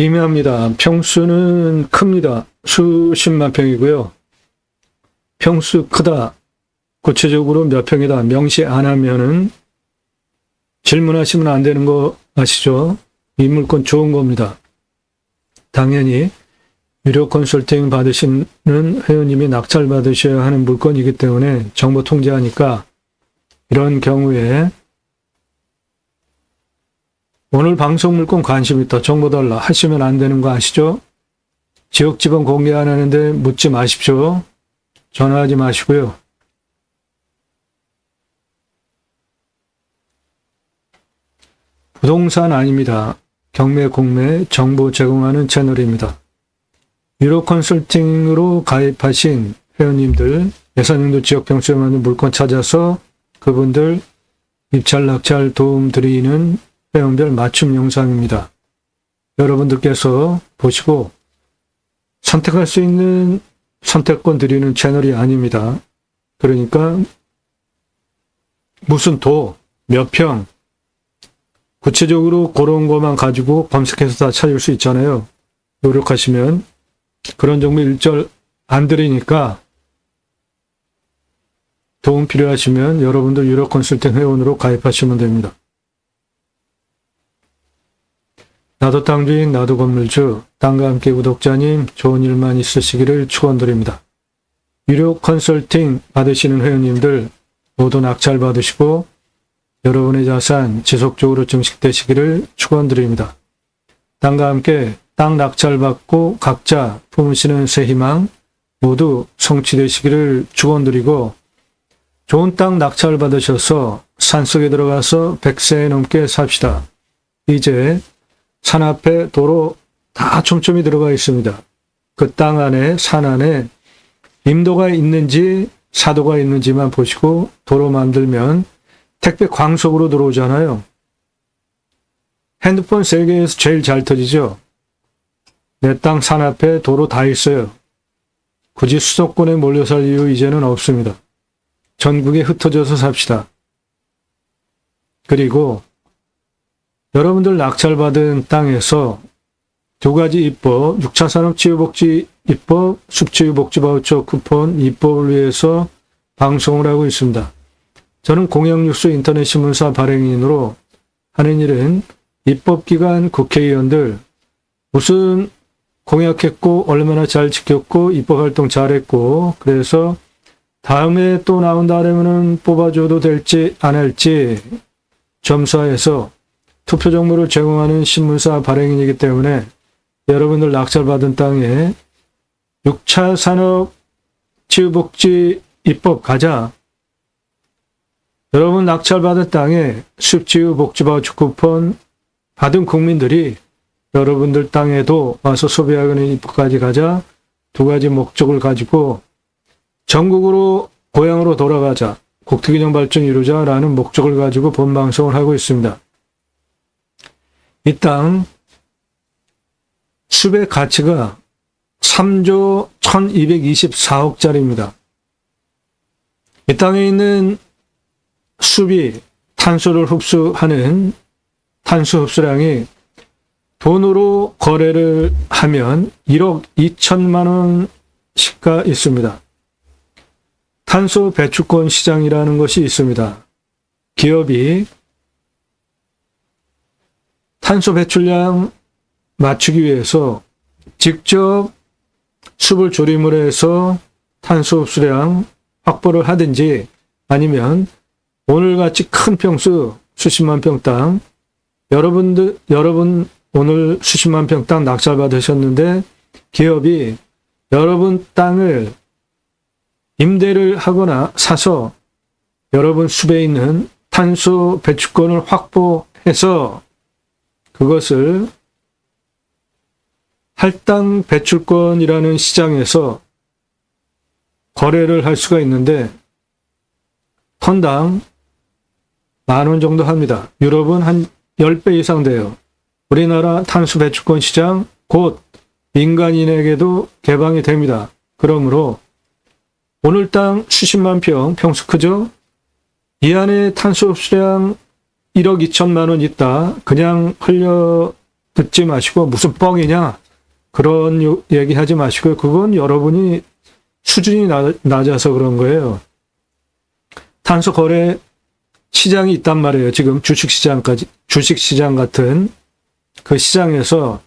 미미합니다. 평수는 큽니다. 수십만 평이고요. 평수 크다. 구체적으로 몇 평이다. 명시 안 하면은 질문하시면 안 되는 거 아시죠? 이 물건 좋은 겁니다. 당연히 유료 컨설팅 받으시는 회원님이 낙찰 받으셔야 하는 물건이기 때문에 정보 통제하니까 이런 경우에 오늘 방송 물건 관심 있다. 정보 달라. 하시면 안 되는 거 아시죠? 지역 지번 공개 안 하는데 묻지 마십시오. 전화하지 마시고요. 부동산 아닙니다. 경매, 공매, 정보 제공하는 채널입니다. 유료 컨설팅으로 가입하신 회원님들, 예산님도 지역 평수에 맞는 물건 찾아서 그분들 입찰, 낙찰 도움 드리는 회원별 맞춤 영상입니다. 여러분들께서 보시고 선택할 수 있는 선택권 드리는 채널이 아닙니다. 그러니까 무슨 도, 몇 평, 구체적으로 그런 것만 가지고 검색해서 다 찾을 수 있잖아요. 노력하시면 그런 정보 일절 안 드리니까 도움 필요하시면 여러분들 유료 컨설팅 회원으로 가입하시면 됩니다. 나도 땅주인, 나도 건물주, 땅과 함께 구독자님 좋은 일만 있으시기를 축원드립니다. 유료 컨설팅 받으시는 회원님들 모두 낙찰 받으시고 여러분의 자산 지속적으로 증식되시기를 축원드립니다. 땅과 함께 땅 낙찰 받고 각자 품으시는 새 희망 모두 성취되시기를 축원드리고 좋은 땅 낙찰 받으셔서 산속에 들어가서 100세 넘게 삽시다. 이제 산 앞에 도로 다 촘촘히 들어가 있습니다. 그 땅 안에, 산 안에 임도가 있는지 사도가 있는지만 보시고 도로 만들면 택배 광속으로 들어오잖아요. 핸드폰 세계에서 제일 잘 터지죠. 내 땅 산 앞에 도로 다 있어요. 굳이 수도권에 몰려 살 이유 이제는 없습니다. 전국에 흩어져서 삽시다. 그리고 여러분들 낙찰받은 땅에서 두 가지 입법, 6차 산업치유복지 입법, 숲치유복지바우처 쿠폰 입법을 위해서 방송을 하고 있습니다. 저는 공영뉴스 인터넷신문사 발행인으로 하는 일은 입법기관 국회의원들 무슨 공약했고 얼마나 잘 지켰고 입법활동 잘했고 그래서 다음에 또 나온다 하려면 뽑아줘도 될지 안 할지 점수해서 투표 정보를 제공하는 신문사 발행인이기 때문에 여러분들 낙찰받은 땅에 6차 산업 치유복지 입법 가자. 여러분 낙찰받은 땅에 숲치유복지바우처 쿠폰 받은 국민들이 여러분들 땅에도 와서 소비하는 입법까지 가자. 두 가지 목적을 가지고 전국으로 고향으로 돌아가자. 국토균형 발전 이루자라는 목적을 가지고 본방송을 하고 있습니다. 이 땅 숲의 가치가 3조 1224억짜리입니다. 이 땅에 있는 숲이 탄소를 흡수하는 탄소 흡수량이 돈으로 거래를 하면 1억 2천만 원씩가 있습니다. 탄소 배출권 시장이라는 것이 있습니다. 기업이 탄소 배출량 맞추기 위해서 직접 숲을 조림을 해서 탄소 흡수량 확보를 하든지 아니면 오늘같이 큰 평수 수십만 평 땅 여러분 오늘 수십만 평 땅 낙찰 받으셨는데 기업이 여러분 땅을 임대를 하거나 사서 여러분 숲에 있는 탄소 배출권을 확보해서 그것을 할당 배출권이라는 시장에서 거래를 할 수가 있는데 톤당 10,000원 정도 합니다. 유럽은 한 10배 이상 돼요. 우리나라 탄소 배출권 시장 곧 민간인에게도 개방이 됩니다. 그러므로 오늘 땅 수십만 평, 평수 크죠? 이 안에 탄소 흡수량 1억 2천만 원 있다. 그냥 흘려 듣지 마시고 무슨 뻥이냐 그런 얘기하지 마시고 그건 여러분이 수준이 낮아서 그런 거예요. 탄소 거래 시장이 있단 말이에요. 지금 주식시장 같은 그 시장에서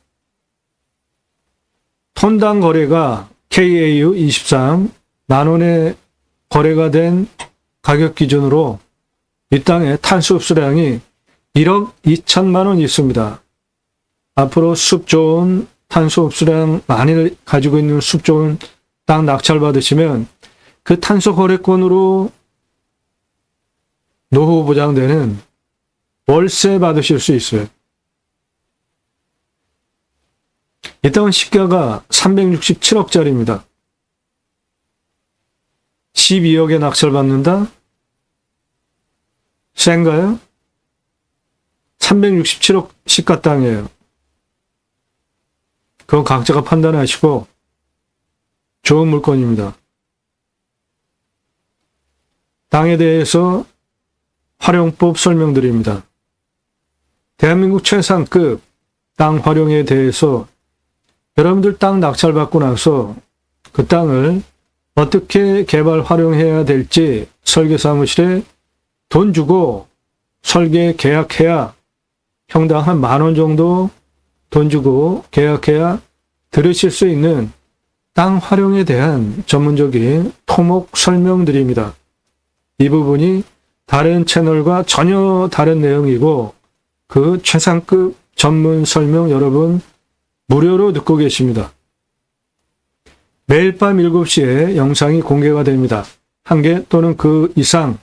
톤당 거래가 KAU 23 만원에 거래가 된 가격 기준으로 이 땅에 탄소 흡수량이 1억 2천만 원 있습니다. 앞으로 숲 좋은 탄소 흡수량 많이 가지고 있는 숲 좋은 땅 낙찰 받으시면 그 탄소 거래권으로 노후 보장되는 월세 받으실 수 있어요. 이 땅은 시가가 367억짜리입니다. 12억에 낙찰받는다? 센가요? 367억 시가 땅이에요. 그건 각자가 판단하시고 좋은 물건입니다. 땅에 대해서 활용법 설명드립니다. 대한민국 최상급 땅 활용에 대해서 여러분들 땅 낙찰받고 나서 그 땅을 어떻게 개발 활용해야 될지 설계사무실에 돈 주고 설계 계약해야 평당 한 10,000원 정도 돈 주고 계약해야 들으실 수 있는 땅 활용에 대한 전문적인 토목 설명드립니다. 이 부분이 다른 채널과 전혀 다른 내용이고 그 최상급 전문 설명 여러분 무료로 듣고 계십니다. 매일 밤 7시에 영상이 공개가 됩니다. 1개 또는 그 이상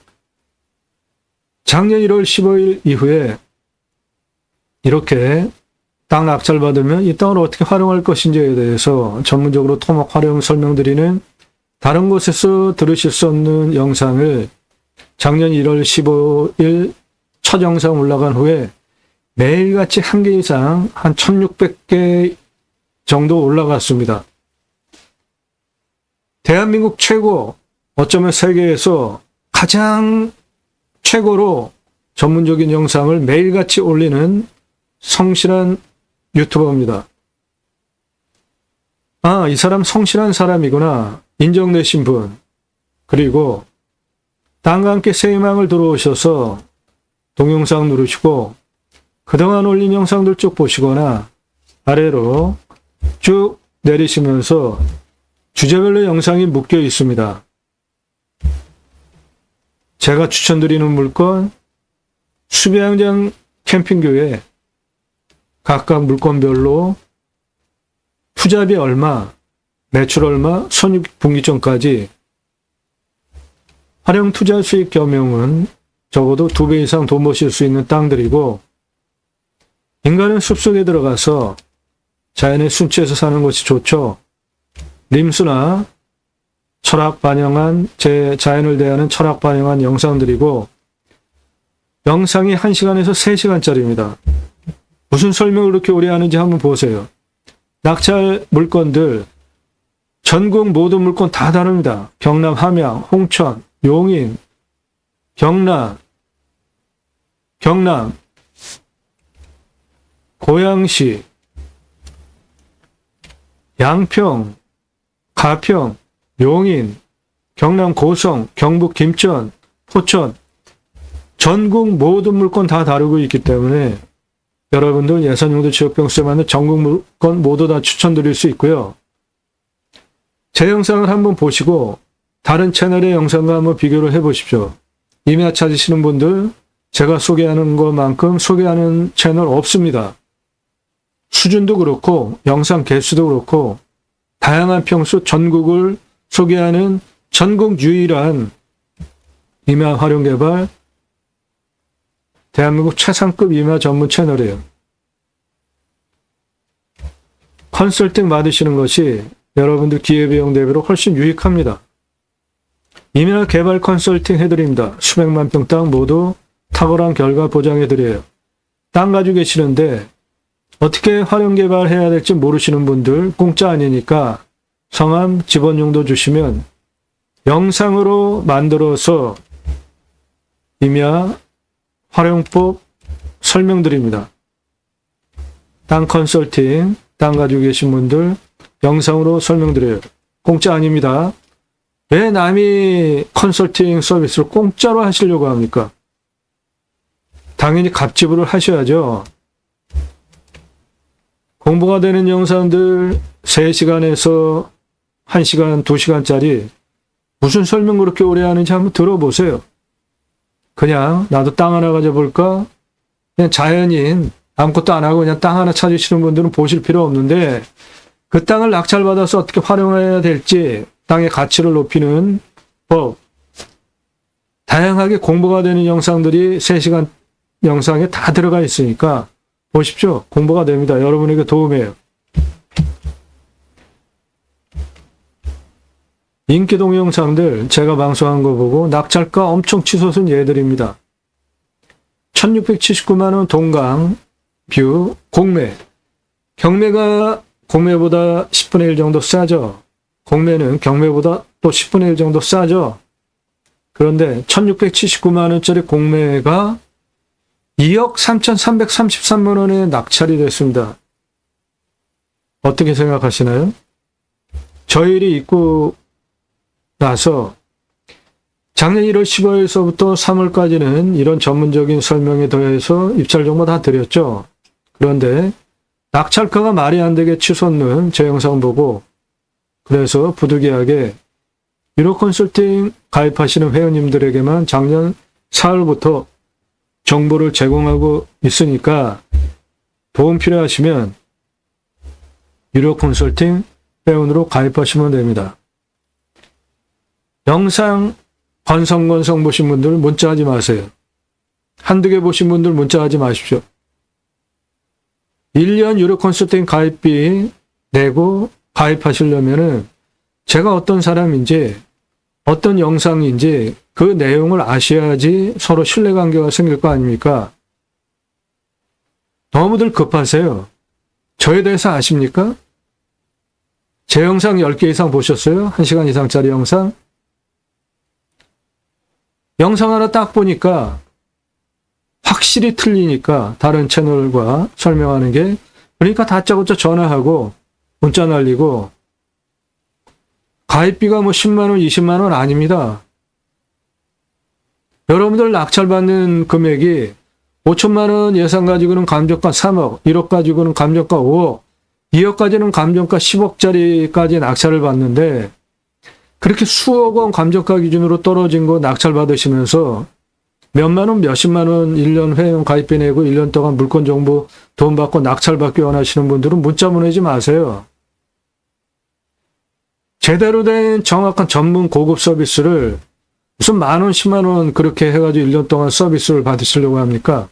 작년 1월 15일 이후에 이렇게 땅 낙찰 받으면 이 땅을 어떻게 활용할 것인지에 대해서 전문적으로 토목 활용 설명드리는 다른 곳에서 들으실 수 없는 영상을 작년 1월 15일 첫 영상 올라간 후에 매일같이 1개 이상 한 1600개 정도 올라갔습니다. 대한민국 최고, 어쩌면 세계에서 가장 최고로 전문적인 영상을 매일같이 올리는 성실한 유튜버입니다. 아, 이 사람 성실한 사람이구나 인정되신 분, 그리고 땅과 함께 새 희망을 들어오셔서 동영상 누르시고 그동안 올린 영상들 쭉 보시거나 아래로 쭉 내리시면서 주제별로 영상이 묶여 있습니다. 제가 추천드리는 물건, 수비양장 캠핑교회 각각 물건별로 투자비 얼마, 매출 얼마, 손익분기점까지 활용 투자 수익 겸용은 적어도 2배 이상 돈 버실 수 있는 땅들이고 인간은 숲속에 들어가서 자연의 순치에서 사는 것이 좋죠. 림수나 철학 반영한 제 자연을 대하는 철학 반영한 영상들이고 영상이 1시간에서 3시간짜리입니다. 무슨 설명을 그렇게 오래 하는지 한번 보세요. 낙찰 물건들 전국 모든 물건 다 다릅니다. 경남 함양, 홍천, 용인, 경남, 고양시, 양평, 가평, 용인, 경남 고성, 경북 김천, 포천 전국 모든 물건 다 다루고 있기 때문에 여러분들 예산용도 지역병수에 맞는 전국 물건 모두 다 추천드릴 수 있고요. 제 영상을 한번 보시고 다른 채널의 영상과 한번 비교를 해보십시오. 임야 찾으시는 분들 제가 소개하는 것만큼 소개하는 채널 없습니다. 수준도 그렇고 영상 개수도 그렇고 다양한 평수 전국을 소개하는 전국 유일한 임야 활용 개발 대한민국 최상급 임야 전문 채널이에요. 컨설팅 받으시는 것이 여러분들 기회비용 대비로 훨씬 유익합니다. 임야 개발 컨설팅 해드립니다. 수백만 평 땅 모두 탁월한 결과 보장해드려요. 땅 가지고 계시는데 어떻게 활용 개발해야 될지 모르시는 분들 공짜 아니니까 성함, 지번용도 주시면 영상으로 만들어서 임야 활용법 설명드립니다. 땅 컨설팅, 땅 가지고 계신 분들 영상으로 설명드려요. 공짜 아닙니다. 왜 남이 컨설팅 서비스를 공짜로 하시려고 합니까? 당연히 값지불을 하셔야죠. 공부가 되는 영상들 3시간에서 1시간, 2시간짜리 무슨 설명 그렇게 오래 하는지 한번 들어보세요. 그냥 나도 땅 하나 가져볼까? 그냥 자연인 아무것도 안 하고 그냥 땅 하나 찾으시는 분들은 보실 필요 없는데 그 땅을 낙찰받아서 어떻게 활용해야 될지 땅의 가치를 높이는 법, 다양하게 공부가 되는 영상들이 3시간 영상에 다 들어가 있으니까 보십시오. 공부가 됩니다. 여러분에게 도움이에요. 인기 동영상들 제가 방송한 거 보고 낙찰가 엄청 치솟은 예들입니다. 1679만 원 동강 뷰 공매. 경매가 공매보다 10분의 1 정도 싸죠. 공매는 경매보다 또 10분의 1 정도 싸죠. 그런데 1679만 원짜리 공매가 2억 3,333만 원에 낙찰이 됐습니다. 어떻게 생각하시나요? 저 일이 있고 나서 작년 1월 15일서부터 3월까지는 이런 전문적인 설명에 더해서 입찰 정보 다 드렸죠. 그런데 낙찰가가 말이 안 되게 치솟는 제 영상 보고 그래서 부득이하게 유로 컨설팅 가입하시는 회원님들에게만 작년 4월부터 정보를 제공하고 있으니까 도움 필요하시면 유료 컨설팅 회원으로 가입하시면 됩니다. 영상 건성건성 보신 분들 문자하지 마세요. 한두 개 보신 분들 문자하지 마십시오. 1년 유료 컨설팅 가입비 내고 가입하시려면은 제가 어떤 사람인지 어떤 영상인지 그 내용을 아셔야지 서로 신뢰관계가 생길 거 아닙니까? 너무들 급하세요. 저에 대해서 아십니까? 제 영상 10개 이상 보셨어요? 1시간 이상짜리 영상? 영상 하나 딱 보니까 확실히 틀리니까 다른 채널과 설명하는 게 그러니까 다짜고짜 전화하고 문자 날리고 가입비가 뭐 10만 원, 20만 원 아닙니다. 여러분들 낙찰받는 금액이 5천만 원 예상 가지고는 감정가 3억, 1억 가지고는 감정가 5억, 2억까지는 감정가 10억짜리까지 낙찰을 받는데 그렇게 수억 원 감정가 기준으로 떨어진 거 낙찰 받으시면서 몇만 원, 몇십만 원 1년 회원 가입비 내고 1년 동안 물건 정보 돈 받고 낙찰 받기 원하시는 분들은 문자 보내지 마세요. 제대로 된 정확한 전문 고급 서비스를 무슨 만 원, 10만 원 그렇게 해가지고 1년 동안 서비스를 받으시려고 합니까?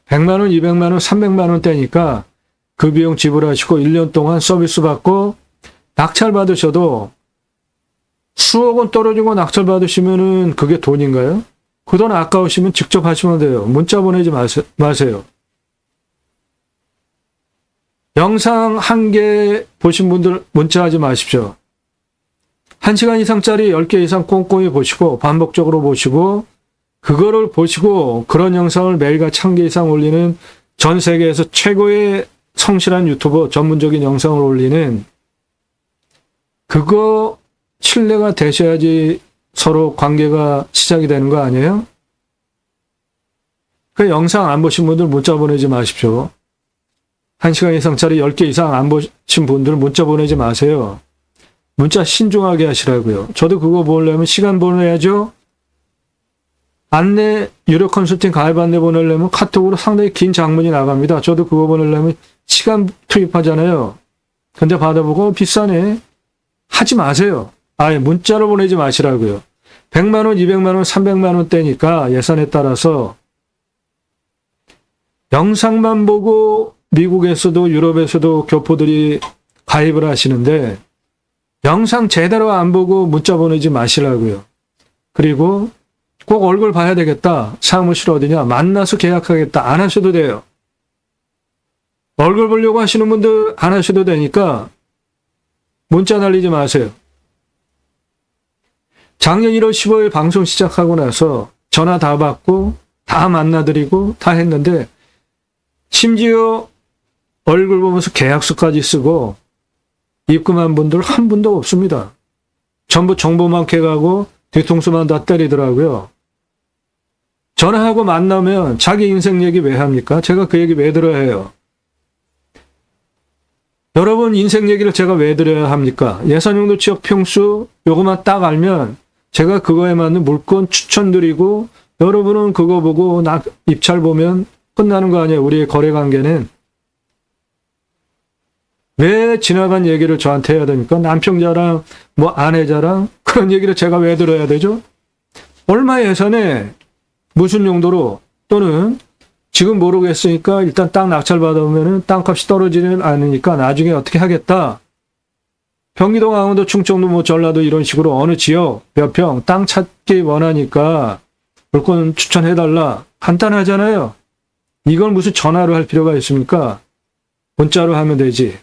100만 원, 200만 원, 300만 원대니까 그 비용 지불하시고 1년 동안 서비스 받고 낙찰 받으셔도 수억 원 떨어지고 낙찰 받으시면은 그게 돈인가요? 그 돈 아까우시면 직접 하시면 돼요. 문자 보내지 마세요. 영상 한 개 보신 분들 문자하지 마십시오. 1시간 이상짜리 10개 이상 꼼꼼히 보시고 반복적으로 보시고 그거를 보시고 그런 영상을 매일같이 1개 이상 올리는 전 세계에서 최고의 성실한 유튜버 전문적인 영상을 올리는 그거 신뢰가 되셔야지 서로 관계가 시작이 되는 거 아니에요? 그 영상 안 보신 분들 문자 보내지 마십시오. 1시간 이상짜리 10개 이상 안 보신 분들 문자 보내지 마세요. 문자 신중하게 하시라고요. 저도 그거 보려면 시간 보내야죠. 안내, 유료 컨설팅 가입 안내 보내려면 카톡으로 상당히 긴 장문이 나갑니다. 저도 그거 보내려면 시간 투입하잖아요. 근데 받아보고 비싸네. 하지 마세요. 아예 문자로 보내지 마시라고요. 100만 원, 200만 원, 300만 원대니까 예산에 따라서 영상만 보고 미국에서도 유럽에서도 교포들이 가입을 하시는데 영상 제대로 안 보고 문자 보내지 마시라고요. 그리고 꼭 얼굴 봐야 되겠다. 사무실 어디냐? 만나서 계약하겠다. 안 하셔도 돼요. 얼굴 보려고 하시는 분들 안 하셔도 되니까 문자 날리지 마세요. 작년 1월 15일 방송 시작하고 나서 전화 다 받고 다 만나드리고 다 했는데 심지어 얼굴 보면서 계약서까지 쓰고 입금한 분들 한 분도 없습니다. 전부 정보만 캐가고 뒤통수만 다 때리더라고요. 전화하고 만나면 자기 인생 얘기 왜 합니까? 제가 그 얘기 왜 들어야 해요? 여러분 인생 얘기를 제가 왜 드려야 합니까? 예산용도 지역 평수 요거만 딱 알면 제가 그거에 맞는 물건 추천드리고 여러분은 그거 보고 입찰 보면 끝나는 거 아니에요. 우리의 거래 관계는. 왜 지나간 얘기를 저한테 해야 됩니까? 남편 자랑, 뭐 아내 자랑 그런 얘기를 제가 왜 들어야 되죠? 얼마 예산에 무슨 용도로 또는 지금 모르겠으니까 일단 땅 낙찰 받아오면은 땅값이 떨어지는 않으니까 나중에 어떻게 하겠다. 경기도, 강원도, 충청도, 뭐 전라도 이런 식으로 어느 지역 몇 평 땅 찾기 원하니까 물건 추천해달라. 간단하잖아요. 이걸 무슨 전화로 할 필요가 있습니까? 문자로 하면 되지.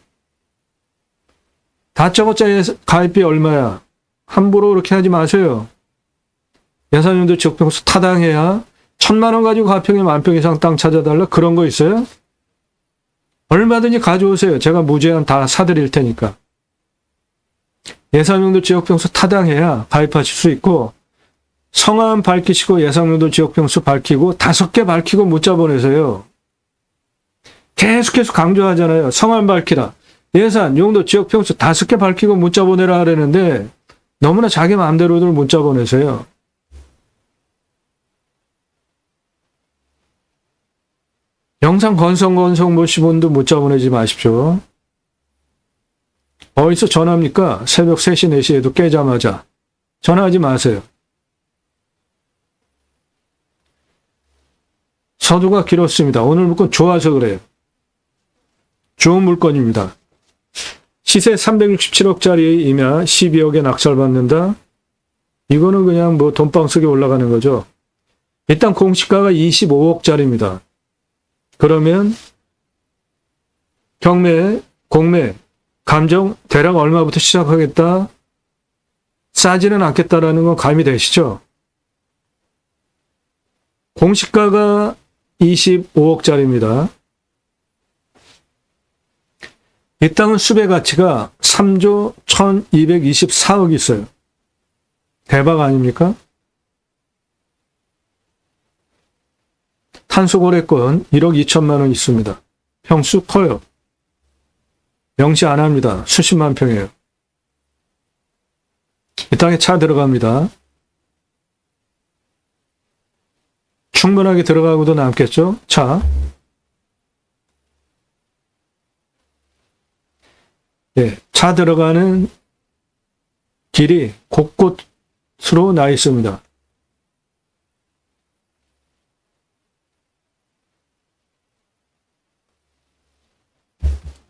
다짜고짜 가입비 얼마야? 함부로 그렇게 하지 마세요. 예산용도 지역평수 타당해야 1,000만 원 가지고 가평에 10,000평 이상 땅 찾아달라? 그런 거 있어요? 얼마든지 가져오세요. 제가 무제한 다 사드릴 테니까. 예산용도 지역평수 타당해야 가입하실 수 있고 성함 밝히시고 예산용도 지역평수 밝히고 5개 밝히고 문자 보내세요. 계속해서 강조하잖아요. 성함 밝히라. 예산, 용도, 지역평수 5개 밝히고 문자 보내라 하려는데 너무나 자기 마음대로들 문자 보내세요. 영상 건성 보신 분도 문자 보내지 마십시오. 어디서 전화합니까? 새벽 3시, 4시에도 깨자마자. 전화하지 마세요. 서두가 길었습니다. 오늘 물건 좋아서 그래요. 좋은 물건입니다. 시세 367억짜리이면 12억에 낙찰받는다? 이거는 그냥 뭐 돈방 속에 올라가는 거죠. 일단 공시가가 25억짜리입니다. 그러면 경매, 공매, 감정 대략 얼마부터 시작하겠다? 싸지는 않겠다라는 건 감이 되시죠? 공시가가 25억짜리입니다. 이 땅은 수배 가치가 3조 1224억 있어요. 대박 아닙니까? 탄소거래권 1억 2천만 원 있습니다. 평수 커요. 명시 안 합니다. 수십만 평이에요. 이 땅에 차 들어갑니다. 충분하게 들어가고도 남겠죠? 차. 네, 차 들어가는 길이 곳곳으로 나 있습니다.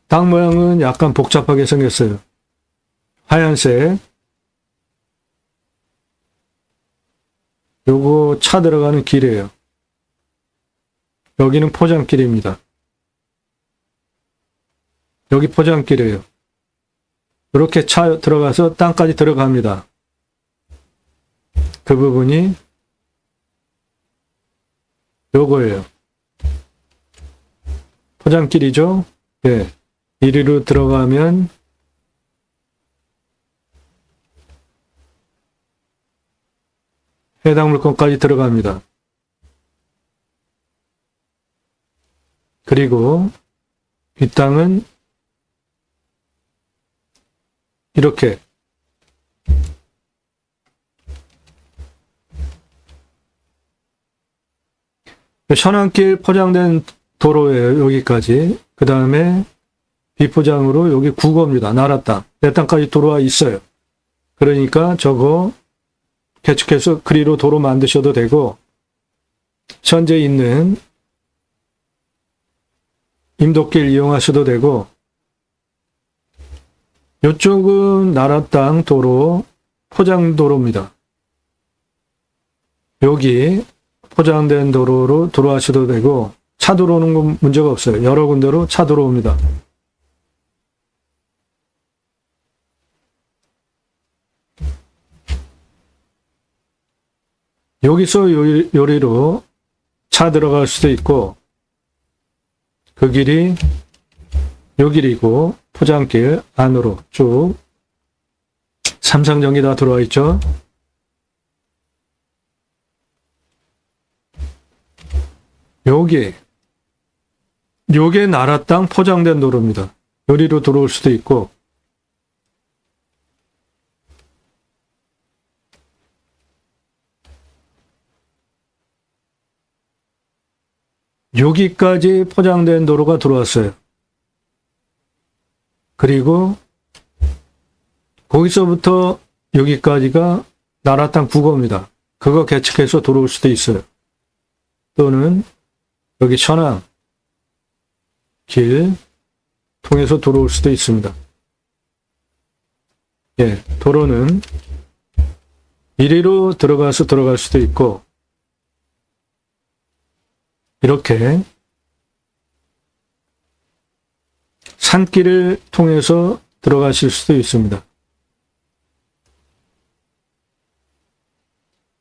땅 모양은 약간 복잡하게 생겼어요. 하얀색. 요거 차 들어가는 길이에요. 여기는 포장길입니다. 여기 포장길이에요. 이렇게 차 들어가서 땅까지 들어갑니다. 그 부분이 요거예요. 포장길이죠? 네. 이리로 들어가면 해당 물건까지 들어갑니다. 그리고 이 땅은 이렇게 현안길 포장된 도로예요. 여기까지. 그 다음에 비포장으로 여기 국어입니다. 나라 땅. 내 땅까지 들어와 있어요. 그러니까 저거 개축해서 그리로 도로 만드셔도 되고 현재 있는 임도길 이용하셔도 되고 이쪽은 나라 땅 도로 포장도로입니다. 여기 포장된 도로로 들어와셔도 되고 차 들어오는 건 문제가 없어요. 여러 군데로 차 들어옵니다. 여기서 요리로 차 들어갈 수도 있고, 그 길이 요 길이고, 포장길 안으로 쭉 삼성전기 다 들어와 있죠. 요게 나라 땅 포장된 도로입니다. 요리로 들어올 수도 있고, 여기까지 포장된 도로가 들어왔어요. 그리고 거기서부터 여기까지가 나라 땅 국어입니다. 그거 개척해서 들어올 수도 있어요. 또는 여기 천왕 길 통해서 들어올 수도 있습니다. 예, 도로는 이리로 들어갈 수도 있고, 이렇게 산길을 통해서 들어가실 수도 있습니다.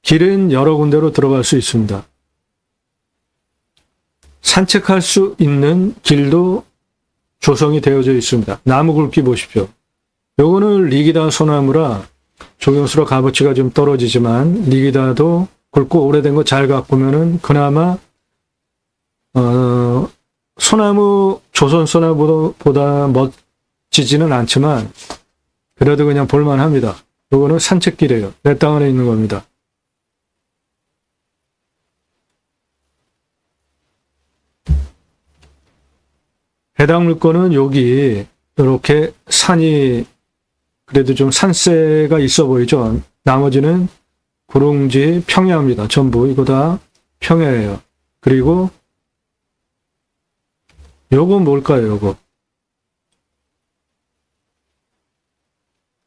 길은 여러 군데로 들어갈 수 있습니다. 산책할 수 있는 길도 조성이 되어져 있습니다. 나무 굵기 보십시오. 요거는 리기다 소나무라 조경수로 값어치가 좀 떨어지지만, 리기다도 굵고 오래된 거 잘 가꾸면은 그나마 소나무, 조선 소나무보다 멋지지는 않지만 그래도 그냥 볼만합니다. 요거는 산책길이에요. 내 땅 안에 있는 겁니다. 해당 물건은 여기 이렇게 산이 그래도 좀 산세가 있어 보이죠. 나머지는 구릉지, 평야입니다. 전부 이거 다 평야예요. 그리고 요거 뭘까요? 요거.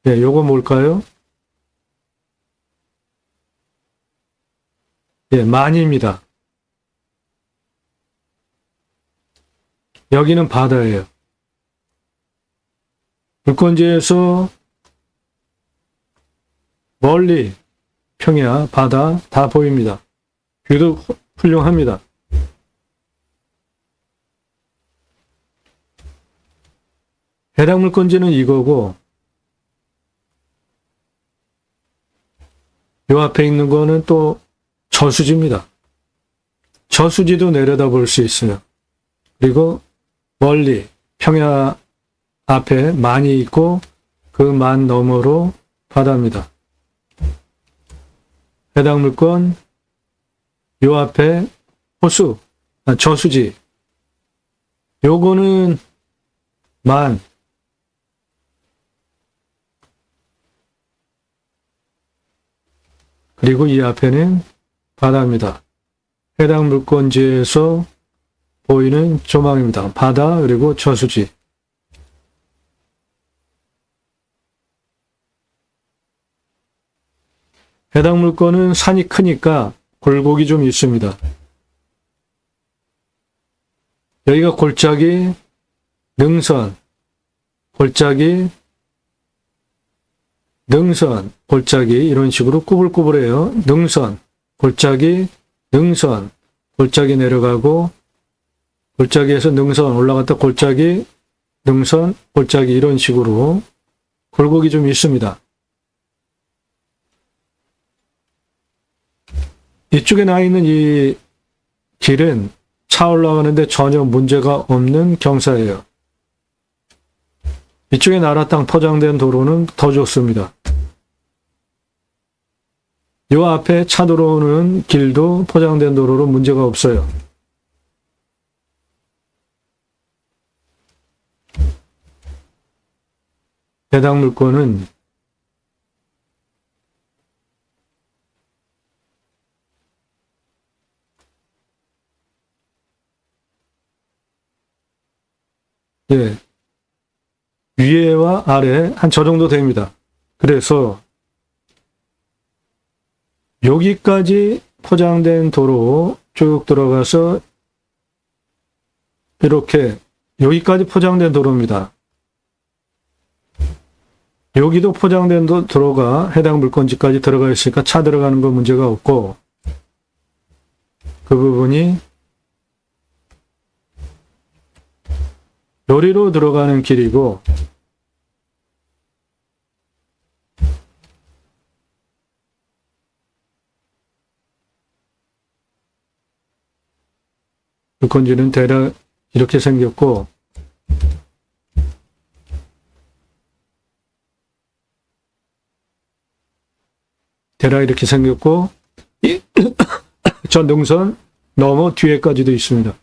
네, 요거 뭘까요? 예, 만입니다. 여기는 바다예요. 물건지에서 멀리 평야, 바다 다 보입니다. 뷰도 훌륭합니다. 해당 물건지는 이거고, 요 앞에 있는 거는 또 저수지입니다. 저수지도 내려다볼 수 있어요. 그리고 멀리 평야 앞에 만이 있고 그 만 너머로 바다입니다. 해당 물건 요 앞에 호수, 저수지. 요거는 만. 그리고 이 앞에는 바다입니다. 해당 물건지에서 보이는 조망입니다. 바다 그리고 저수지. 해당 물건은 산이 크니까 굴곡이 좀 있습니다. 여기가 골짜기, 능선, 골짜기, 능선, 골짜기 이런 식으로 꾸불꾸불해요. 능선, 골짜기, 능선, 골짜기 내려가고 골짜기에서 능선 올라갔다 골짜기, 능선, 골짜기 이런 식으로 굴곡이 좀 있습니다. 이쪽에 나 있는 이 길은 차 올라가는데 전혀 문제가 없는 경사예요. 이쪽에 나라 땅 포장된 도로는 더 좋습니다. 요 앞에 차 들어오는 길도 포장된 도로로 문제가 없어요. 해당 물건은 예, 위에와 아래 한 저 정도 됩니다. 그래서 여기까지 포장된 도로 쭉 들어가서 이렇게 여기까지 포장된 도로입니다. 여기도 포장된 도로가 해당 물건지까지 들어가 있으니까 차 들어가는 건 문제가 없고, 그 부분이 요리로 들어가는 길이고, 그 건지는 대략 이렇게 생겼고, 대략 이렇게 생겼고, 이 전등선 넘어 뒤에까지도 있습니다.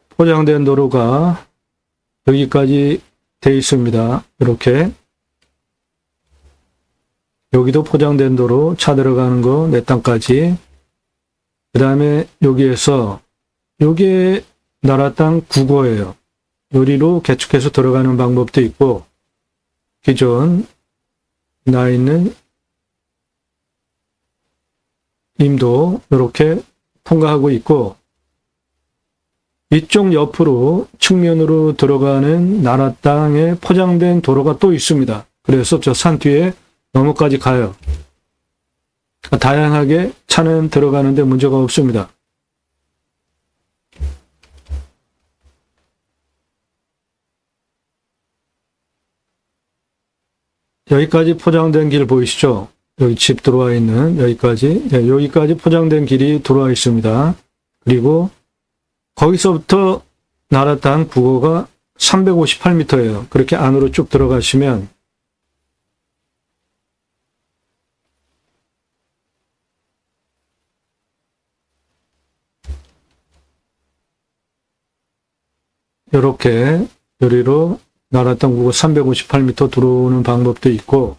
포장된 도로가 여기까지 돼 있습니다. 이렇게. 여기도 포장된 도로, 차 들어가는 거, 내 땅까지. 그 다음에 여기에서, 요게 나라 땅 9고예요. 요리로 개축해서 들어가는 방법도 있고, 기존 나 있는 임도 이렇게 통과하고 있고, 이쪽 옆으로 측면으로 들어가는 나라 땅에 포장된 도로가 또 있습니다. 그래서 저 산 뒤에 너머까지 가요. 다양하게 차는 들어가는데 문제가 없습니다. 여기까지 포장된 길 보이시죠? 여기 집 들어와 있는 여기까지. 네, 여기까지 포장된 길이 들어와 있습니다. 그리고 거기서부터 나라 땅 9고가 358m예요. 그렇게 안으로 쭉 들어가시면 이렇게 요리로 나라 땅 9고 358m 들어오는 방법도 있고,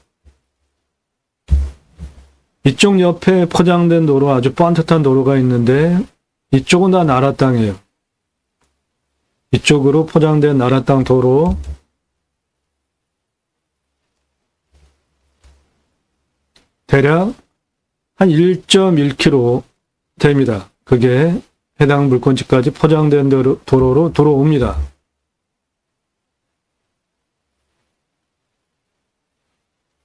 이쪽 옆에 포장된 도로, 아주 뻔듯한 도로가 있는데 이쪽은 다 나라 땅이에요. 이쪽으로 포장된 나라 땅 도로, 대략 한 1.1km 됩니다. 그게 해당 물건지까지 포장된 도로로 들어옵니다.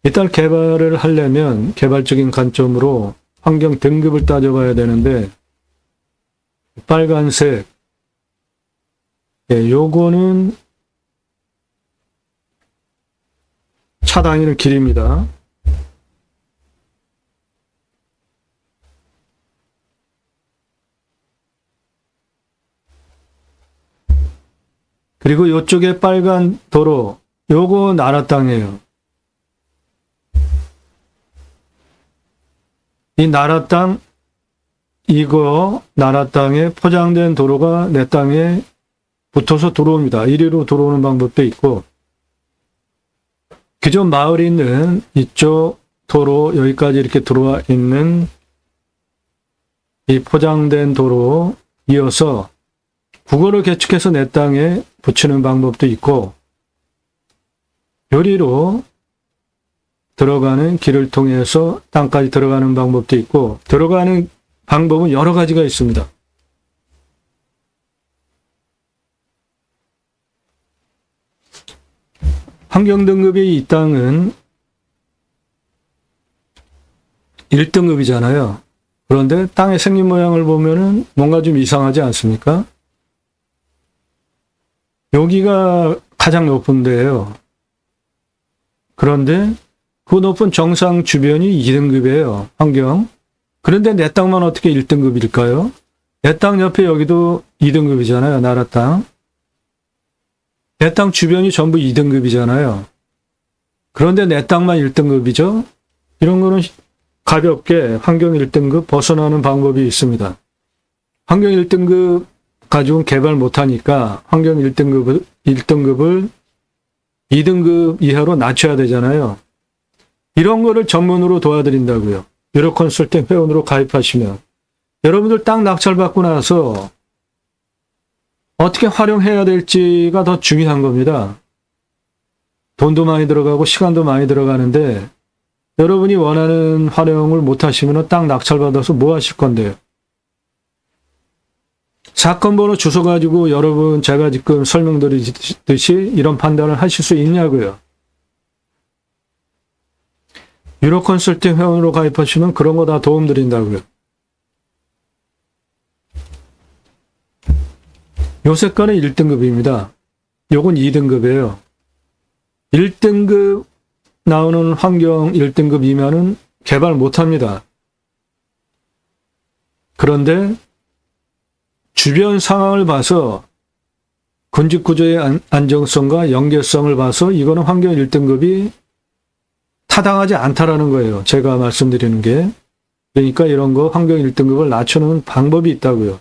일단 개발을 하려면 개발적인 관점으로 환경 등급을 따져봐야 되는데, 빨간색, 요거는 차 다니는 길입니다. 그리고 요쪽에 빨간 도로, 요거 나라 땅이에요. 이 나라 땅, 이거 나라 땅에 포장된 도로가 내 땅에 붙어서 들어옵니다. 이리로 들어오는 방법도 있고, 기존 마을이 있는 이쪽 도로, 여기까지 이렇게 들어와 있는 이 포장된 도로 이어서 국어를 개축해서 내 땅에 붙이는 방법도 있고, 요리로 들어가는 길을 통해서 땅까지 들어가는 방법도 있고, 들어가는 방법은 여러 가지가 있습니다. 환경등급이 이 땅은 1등급이잖아요. 그런데 땅의 생긴 모양을 보면은 뭔가 좀 이상하지 않습니까? 여기가 가장 높은 데예요. 그런데 그 높은 정상 주변이 2등급이에요. 환경. 그런데 내 땅만 어떻게 1등급일까요? 내 땅 옆에 여기도 2등급이잖아요. 나라 땅. 내 땅 주변이 전부 2등급이잖아요. 그런데 내 땅만 1등급이죠? 이런 거는 가볍게 환경 1등급 벗어나는 방법이 있습니다. 환경 1등급 가지고는 개발 못하니까 환경 1등급을 2등급 이하로 낮춰야 되잖아요. 이런 거를 전문으로 도와드린다고요. 유료 컨설팅 회원으로 가입하시면. 여러분들 땅 낙찰받고 나서 어떻게 활용해야 될지가 더 중요한 겁니다. 돈도 많이 들어가고 시간도 많이 들어가는데 여러분이 원하는 활용을 못하시면 땅 낙찰받아서 뭐 하실 건데요? 사건 번호 주소 가지고 여러분 제가 지금 설명드리듯이 이런 판단을 하실 수 있냐고요. 유료 컨설팅 회원으로 가입하시면 그런 거 다 도움드린다고요. 요 색깔은 1등급입니다. 요건 2등급이에요. 1등급 나오는 환경 1등급 이면은 개발 못합니다. 그런데 주변 상황을 봐서 군집 구조의 안정성과 연계성을 봐서 이거는 환경 1등급이 타당하지 않다라는 거예요. 제가 말씀드리는 게. 그러니까 이런 거 환경 1등급을 낮추는 방법이 있다고요.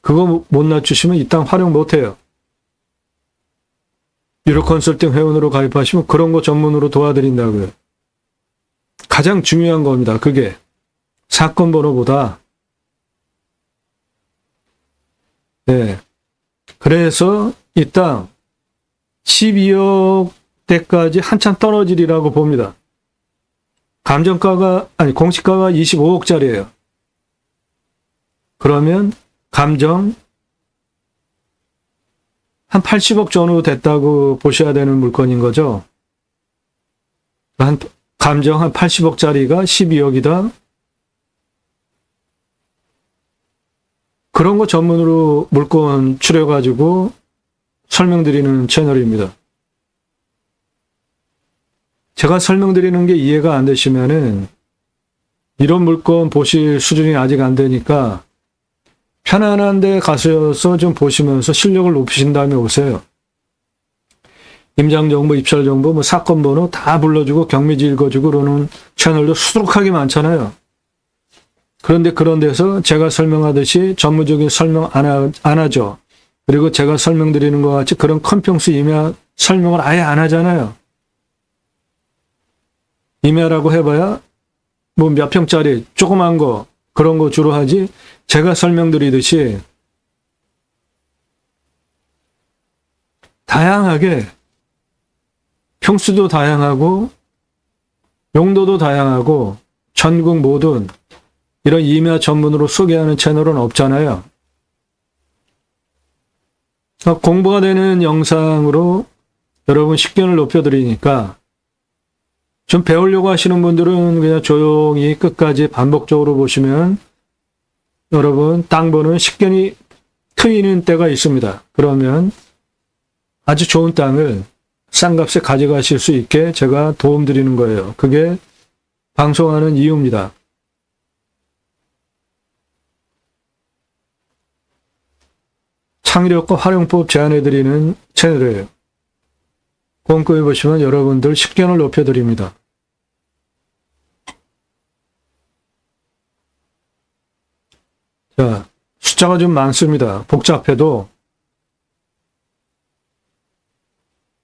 그거 못 낮추시면 이 땅 활용 못해요. 유료 컨설팅 회원으로 가입하시면 그런 거 전문으로 도와드린다고요. 가장 중요한 겁니다. 그게 사건 번호보다. 네. 그래서 이 땅 12억 대까지 한참 떨어지리라고 봅니다. 공시가가 25억짜리예요. 그러면 감정 한 80억 전후 됐다고 보셔야 되는 물건인 거죠. 감정 한 80억짜리가 12억이다. 그런 거 전문으로 물건 추려가지고 설명드리는 채널입니다. 제가 설명드리는 게 이해가 안 되시면은 이런 물건 보실 수준이 아직 안 되니까 편안한 데 가셔서 좀 보시면서 실력을 높이신 다음에 오세요. 임장정보, 입찰정보, 뭐 사건번호 다 불러주고 경미지 읽어주고 그러는 채널도 수두룩하게 많잖아요. 그런데 그런 데서 제가 설명하듯이 전문적인 설명 안 하죠. 그리고 제가 설명드리는 것 같이 그런 컨평스 임야 설명을 아예 안 하잖아요. 임야라고 해봐야 뭐 몇 평짜리 조그만 거 그런 거 주로 하지 제가 설명드리듯이 다양하게 평수도 다양하고 용도도 다양하고 전국 모든 이런 임야 전문으로 소개하는 채널은 없잖아요. 공부가 되는 영상으로 여러분 식견을 높여드리니까 좀 배우려고 하시는 분들은 그냥 조용히 끝까지 반복적으로 보시면 여러분 땅 보는 식견이 트이는 때가 있습니다. 그러면 아주 좋은 땅을 싼 값에 가져가실 수 있게 제가 도움드리는 거예요. 그게 방송하는 이유입니다. 창의력과 활용법 제안해드리는 채널이에요. 꼼꼼히 보시면 여러분들 식견을 높여드립니다. 자, 숫자가 좀 많습니다. 복잡해도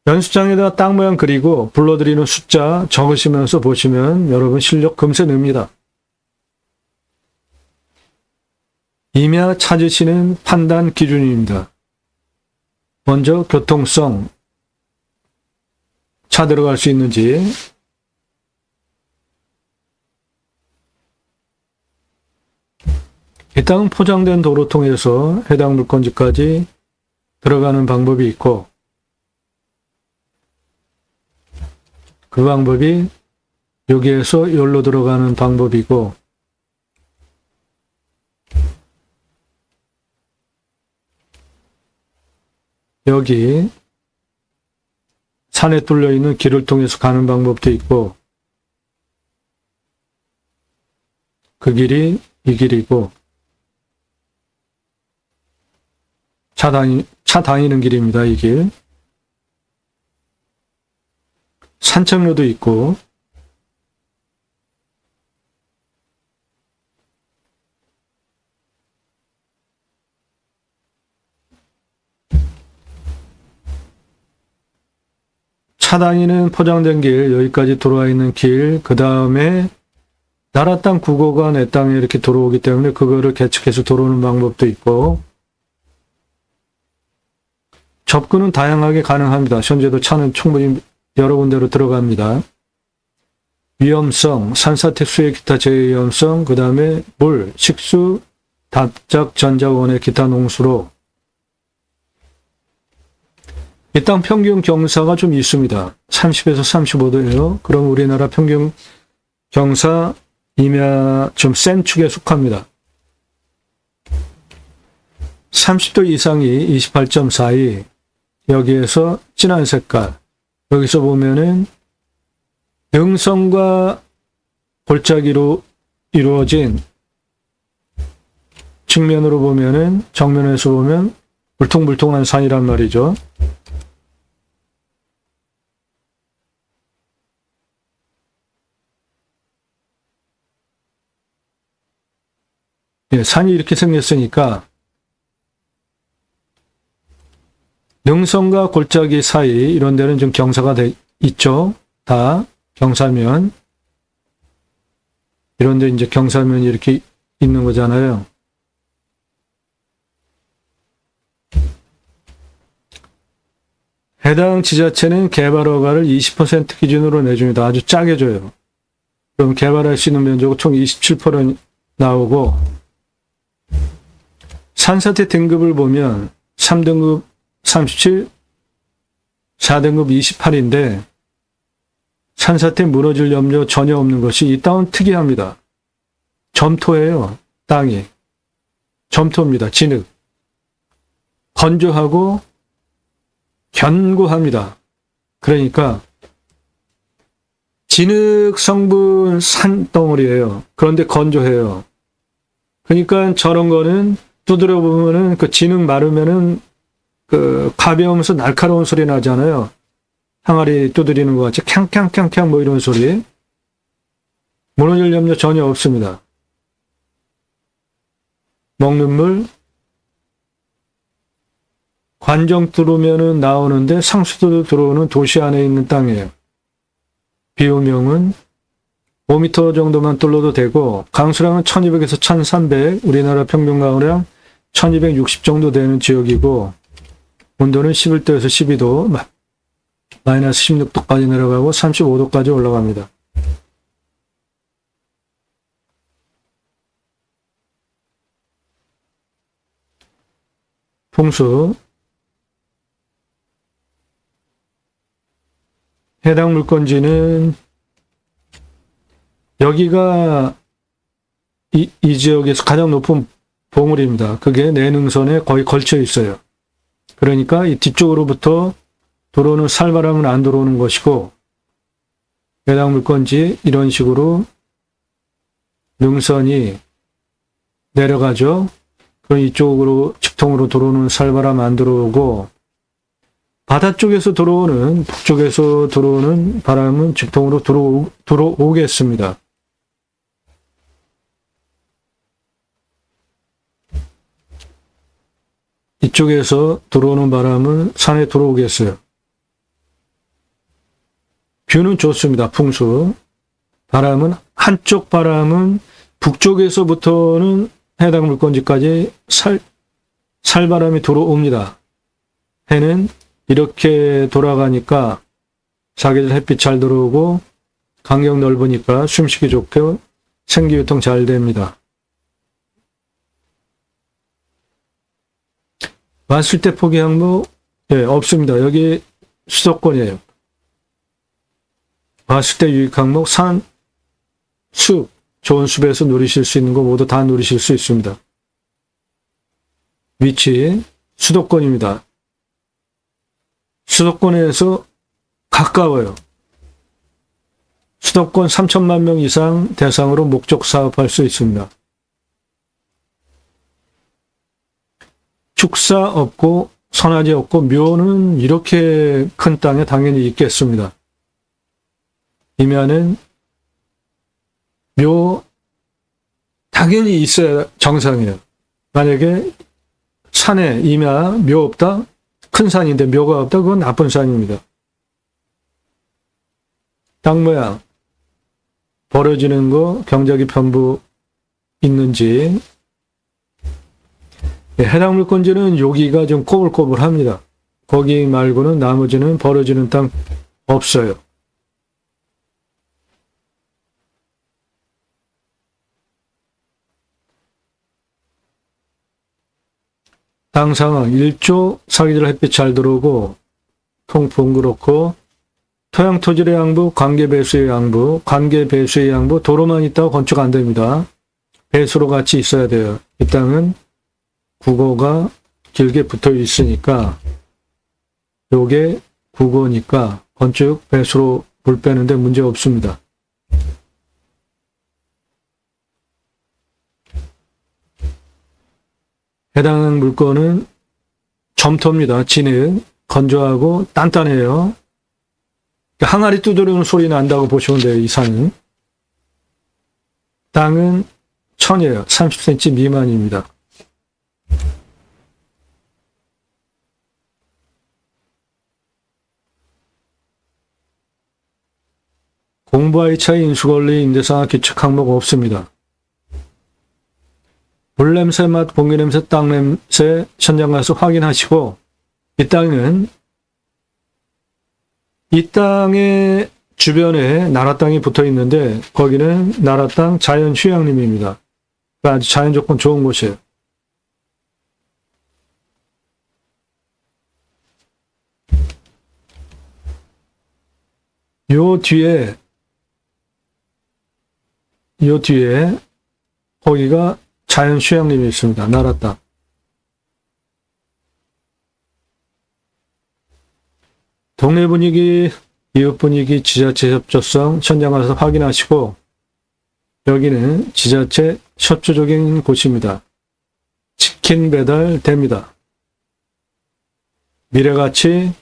연습장에다 땅 모양 그리고 불러드리는 숫자 적으시면서 보시면 여러분 실력 금세 늡니다. 임야 찾으시는 판단 기준입니다. 먼저 교통성, 차 들어갈 수 있는지, 이 땅은 포장된 도로 통해서 해당 물건지까지 들어가는 방법이 있고 그 방법이 여기에서 여기로 들어가는 방법이고 여기 산에 뚫려 있는 길을 통해서 가는 방법도 있고 그 길이 이 길이고 차 다니는 길입니다. 이 길. 산책로도 있고 차 다니는 포장된 길, 여기까지 들어와 있는 길, 그 다음에 나라 땅 국어가 내 땅에 이렇게 들어오기 때문에 그거를 계측해서 들어오는 방법도 있고 접근은 다양하게 가능합니다. 현재도 차는 충분히 여러 군데로 들어갑니다. 위험성, 산사태 수해 기타 재해 위험성, 그 다음에 물, 식수, 답작 전자원의 기타 농수로 이 땅 평균 경사가 좀 있습니다. 30에서 35도예요. 그럼 우리나라 평균 경사, 임야 좀 센 축에 속합니다. 30도 이상이 28.42, 여기에서 진한 색깔, 여기서 보면은 능선과 골짜기로 이루어진, 측면으로 보면은, 정면에서 보면 울퉁불퉁한 산이란 말이죠. 예, 산이 이렇게 생겼으니까 능선과 골짜기 사이 이런 데는 좀 경사가 있죠. 다 경사면. 이런 데 이제 경사면이 이렇게 있는 거잖아요. 해당 지자체는 개발 허가를 20% 기준으로 내줍니다. 아주 짜게 줘요. 그럼 개발할 수 있는 면적은 총 27% 나오고, 산사태 등급을 보면 3등급 37, 4등급 28인데 산사태 무너질 염려 전혀 없는 것이 이 땅은 특이합니다. 점토예요. 땅이. 점토입니다. 진흙. 건조하고 견고합니다. 그러니까 진흙 성분 산덩어리예요. 그런데 건조해요. 그러니까 저런 거는 두드려 보면은 그 진흙 마르면은 그 가벼우면서 날카로운 소리 나잖아요. 항아리 두드리는 것 같이 캉캉캉캉 뭐 이런 소리. 무너질 염려 전혀 없습니다. 먹는 물 관정 뚫으면은 나오는데 상수도 들어오는 도시 안에 있는 땅이에요. 비오명은 5m 정도만 뚫어도 되고, 강수량은 1200에서 1300, 우리나라 평균 강우량 1260 정도 되는 지역이고, 온도는 11도에서 12도, 마이너스 16도까지 내려가고 35도까지 올라갑니다. 풍수. 해당 물건지는 여기가 이 지역에서 가장 높은 봉우리입니다. 그게 내능선에 거의 걸쳐 있어요. 그러니까 이 뒤쪽으로부터 들어오는 살바람은 안 들어오는 것이고, 해당 물건지 이런 식으로 능선이 내려가죠. 그럼 이쪽으로 직통으로 들어오는 살바람 안 들어오고, 바다 쪽에서 들어오는, 북쪽에서 들어오는 바람은 직통으로 들어오겠습니다. 이쪽에서 들어오는 바람은 산에 들어오겠어요. 뷰는 좋습니다. 풍수. 바람은, 한쪽 바람은 북쪽에서부터는 해당 물건지까지 살바람이 들어옵니다. 해는 이렇게 돌아가니까 사계절 햇빛 잘 들어오고 간격 넓으니까 숨쉬기 좋고 생기유통 잘 됩니다. 왔을 때 포기 항목 없습니다. 여기 수도권이에요. 왔을 때 유익 항목 산, 숲, 좋은 숲에서 누리실 수 있는 거 모두 다 누리실 수 있습니다. 위치 수도권입니다. 수도권에서 가까워요. 수도권 3천만 명 이상 대상으로 목적 사업할 수 있습니다. 축사 없고 선화지 없고 묘는 이렇게 큰 땅에 당연히 있겠습니다. 임야는 묘 당연히 있어야 정상이에요. 만약에 산에 임야 묘 없다? 큰 산인데 묘가 없다? 그건 나쁜 산입니다. 땅 모양 벌어지는 거 경작이 편부 있는지. 해당 물건지는 여기가 좀 꼬불꼬불합니다. 거기 말고는 나머지는 벌어지는 땅 없어요. 땅 상황, 일조 사계절 햇빛 잘 들어오고 통풍 그렇고 토양 토질의 양부, 관계 배수의 양부, 관계 배수의 양부, 도로만 있다고 건축 안 됩니다. 배수로 같이 있어야 돼요. 이 땅은 국어가 길게 붙어 있으니까 요게 국어니까 건축 배수로 물 빼는데 문제 없습니다. 해당 물건은 점토입니다. 진흙, 건조하고 단단해요. 항아리 두드리는 소리 난다고 보시면 돼요. 이 산은. 땅은 천이에요. 30cm 미만입니다. 공부와의 차이, 인수권리, 임대상하 규칙 항목 없습니다. 물냄새, 맛, 공기냄새, 땅냄새 현장 가서 확인하시고 이 땅은 이 땅의 주변에 나라 땅이 붙어 있는데 거기는 나라 땅 자연 휴양림입니다. 아주 자연 조건 좋은 곳이에요. 요 뒤에 거기가 자연 휴양림이 있습니다. 나라 땅. 동네 분위기, 이웃 분위기, 지자체 협조성 현장 가서 확인하시고 여기는 지자체 협조적인 곳입니다. 치킨 배달 됩니다. 미래가치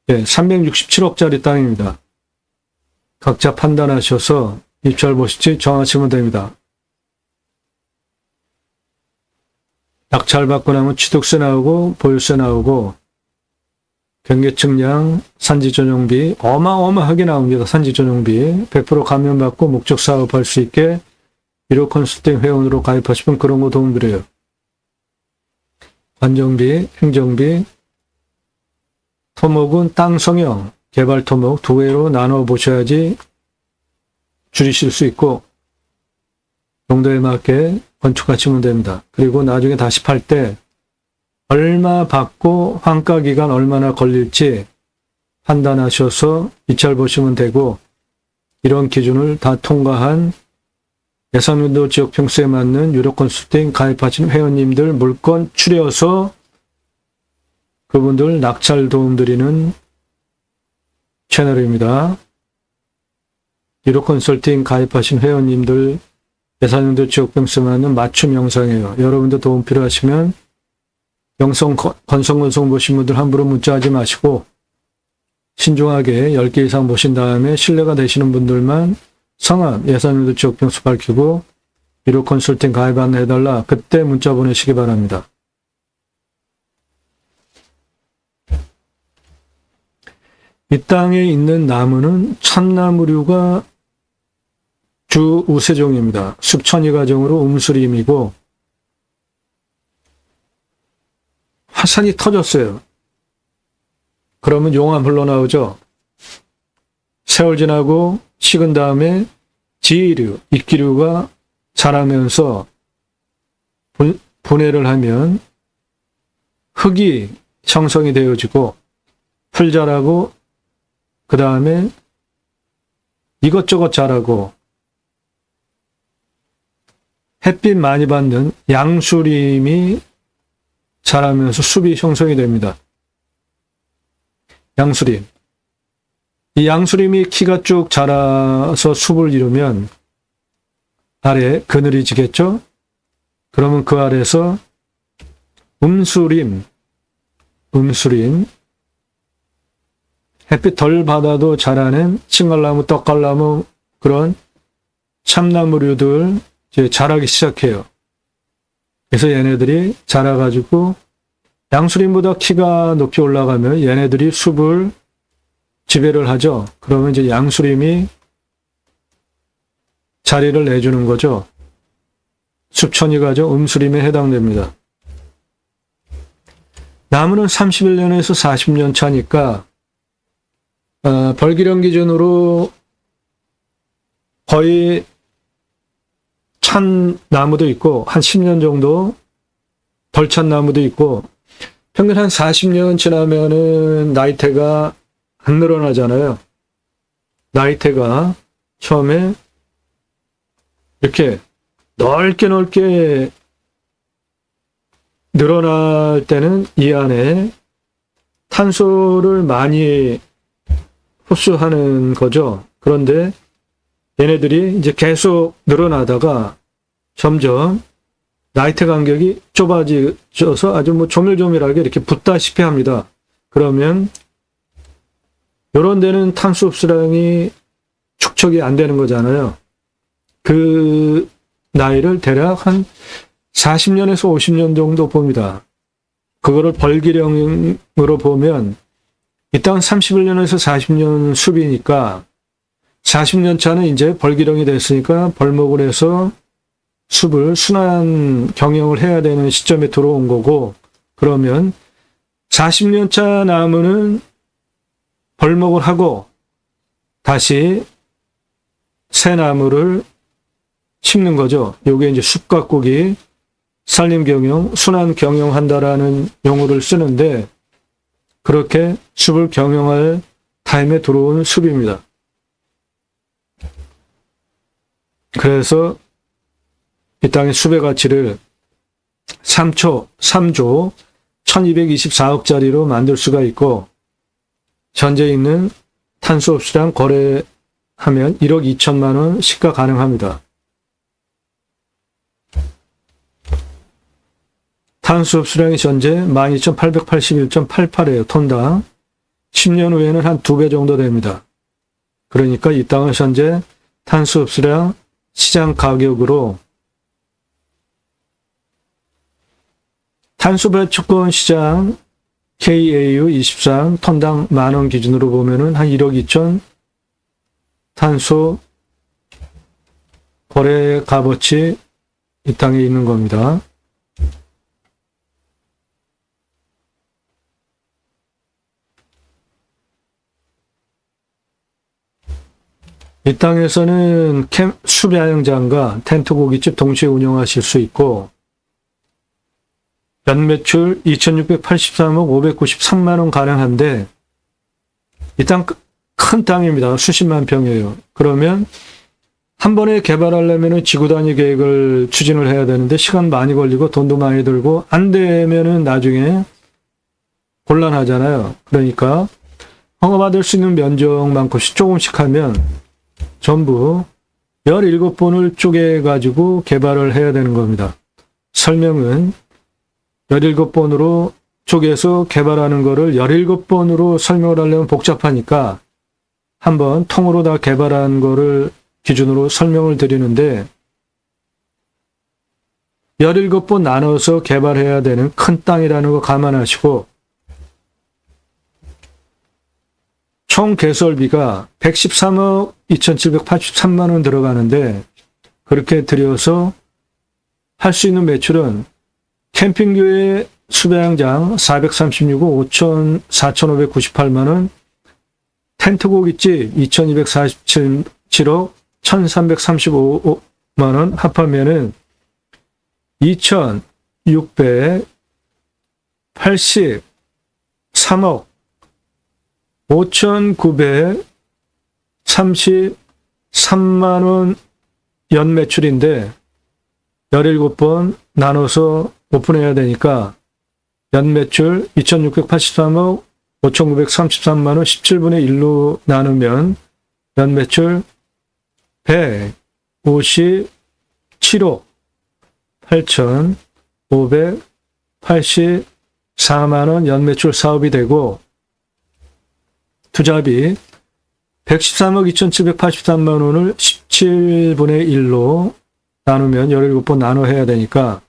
367억짜리 땅입니다. 각자 판단하셔서 입찰 보실지 정하시면 됩니다. 낙찰 받고 나면 취득세 나오고 보유세 나오고 경계측량, 산지전용비 어마어마하게 나옵니다. 산지전용비 100% 감면받고 목적 사업할 수 있게 1호 컨설팅 회원으로 가입하시면 그런 거 도움드려요. 관정비, 행정비, 토목은 땅 성형, 개발 토목 두 개로 나눠 보셔야지 줄이실 수 있고 용도에 맞게 건축하시면 됩니다. 그리고 나중에 다시 팔 때 얼마 받고 환가 기간 얼마나 걸릴지 판단하셔서 입찰 보시면 되고 이런 기준을 다 통과한 예산연도 지역 평수에 맞는 유료 컨설팅 가입하시는 회원님들 물건 추려서 그분들 낙찰 도움 드리는 채널입니다. 유료 컨설팅 가입하신 회원님들 예산연도 지역 평수에 맞는 맞춤 영상이에요. 여러분들 도움 필요하시면 영상 건성 보신 분들 함부로 문자하지 마시고 신중하게 10개 이상 보신 다음에 신뢰가 되시는 분들만 성함, 예산연도 지역 평수 밝히고 유료 컨설팅 가입 안내해달라 그때 문자 보내시기 바랍니다. 이 땅에 있는 나무는 참나무류가 주 우세종입니다. 숲천이 가정으로 음수림이고 화산이 터졌어요. 그러면 용암 흘러나오죠. 세월 지나고 식은 다음에 지이류, 이끼류가 자라면서 분해를 하면 흙이 형성이 되어지고 풀 자라고 그 다음에 이것저것 자라고 햇빛 많이 받는 양수림이 자라면서 숲이 형성이 됩니다. 양수림. 이 양수림이 키가 쭉 자라서 숲을 이루면 아래 그늘이 지겠죠? 그러면 그 아래에서 음수림, 햇빛 덜 받아도 자라는 칭갈나무, 떡갈나무 그런 참나무류들 이제 자라기 시작해요. 그래서 얘네들이 자라가지고 양수림보다 키가 높이 올라가면 얘네들이 숲을 지배를 하죠. 그러면 이제 양수림이 자리를 내주는 거죠. 숲천이 가죠. 음수림에 해당됩니다. 나무는 31년에서 40년 차니까 벌기령 기준으로 거의 찬 나무도 있고 한 10년 정도 덜 찬 나무도 있고 평균 한 40년 지나면은 나이테가 안 늘어나잖아요. 나이테가 처음에 이렇게 넓게 늘어날 때는 이 안에 탄소를 많이 흡수하는 거죠. 그런데 얘네들이 이제 계속 늘어나다가 점점 나이테 간격이 좁아져서 아주 뭐 조밀조밀하게 이렇게 붙다시피 합니다. 그러면 이런 데는 탄소 흡수량이 축적이 안 되는 거잖아요. 그 나이를 대략 한 40년에서 50년 정도 봅니다. 그거를 벌기령으로 보면 이 땅은 31년에서 40년 숲이니까 40년 차는 이제 벌기령이 됐으니까 벌목을 해서 숲을 순환 경영을 해야 되는 시점에 들어온 거고, 그러면 40년 차 나무는 벌목을 하고 다시 새 나무를 심는 거죠. 요게 이제 숲 가꾸기, 산림 경영, 순환 경영한다라는 용어를 쓰는데, 그렇게 숲을 경영할 타임에 들어온 숲입니다. 그래서 이 땅의 숲의 가치를 3조 1224억짜리로 만들 수가 있고, 현재 있는 탄소 흡수량 거래하면 1억 2천만 원 시가 가능합니다. 탄소 흡수량이 현재 12,881.88이에요. 톤당. 10년 후에는 한 2배 정도 됩니다. 그러니까 이 땅은 현재 탄소 흡수량 시장 가격으로 탄소 배출권 시장 KAU23 톤당 만원 기준으로 보면은 한 1억 2천 탄소 거래 값어치 이 땅에 있는 겁니다. 이 땅에서는 수배양장과 텐트 고깃집 동시에 운영하실 수 있고, 연매출 2,683억 593만 원 가능한데, 이 땅 큰 땅입니다. 수십만 평이에요. 그러면 한 번에 개발하려면 지구 단위 계획을 추진을 해야 되는데 시간 많이 걸리고 돈도 많이 들고 안 되면은 나중에 곤란하잖아요. 그러니까 허가받을 수 있는 면적만큼씩 조금씩 하면 전부 17번을 쪼개가지고 개발을 해야 되는 겁니다. 설명은 17번으로 쪼개서 개발하는 거를 17번으로 설명을 하려면 복잡하니까 한번 통으로 다 개발한 거를 기준으로 설명을 드리는데, 17번 나눠서 개발해야 되는 큰 땅이라는 거 감안하시고, 총 개설비가 113억 2,783만 원 들어가는데, 그렇게 들여서 할 수 있는 매출은 캠핑교회 수배양장 436억 4,598만 원, 텐트 고깃집 2,247억 1,335만 원 합하면은 2,683억 5,933만 원 연매출인데 17번 나눠서 오픈해야 되니까 연매출 2,683억 5,933만 원 17분의 1로 나누면 연매출 157억 8,584만 원 연매출 사업이 되고, 투자비 113억 2,783만 원을 17분의 1로 나누면 17번 나눠 해야 되니까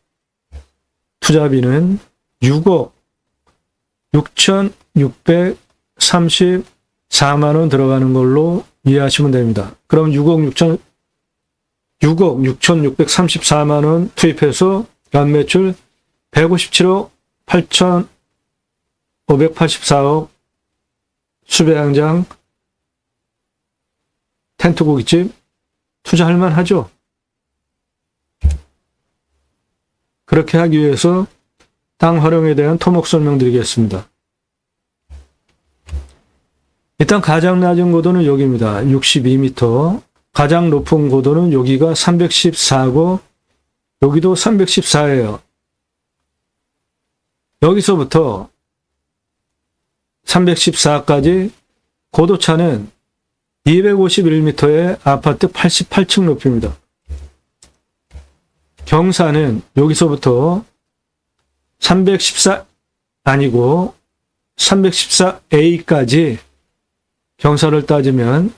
투자비는 6억 6,634만 원 들어가는 걸로 이해하시면 됩니다. 그럼 6억 6,634만 원 투입해서 연매출 157억 8,584억 수배양장 텐트 고깃집 투자할 만하죠. 그렇게 하기 위해서 땅 활용에 대한 토목 설명드리겠습니다. 일단 가장 낮은 고도는 여기입니다. 62m. 가장 높은 고도는 여기가 314고 여기도 314예요. 여기서부터 314까지 고도차는 251m의 아파트 88층 높이입니다. 경사는 여기서부터 314 아니고 314A까지 경사를 따지면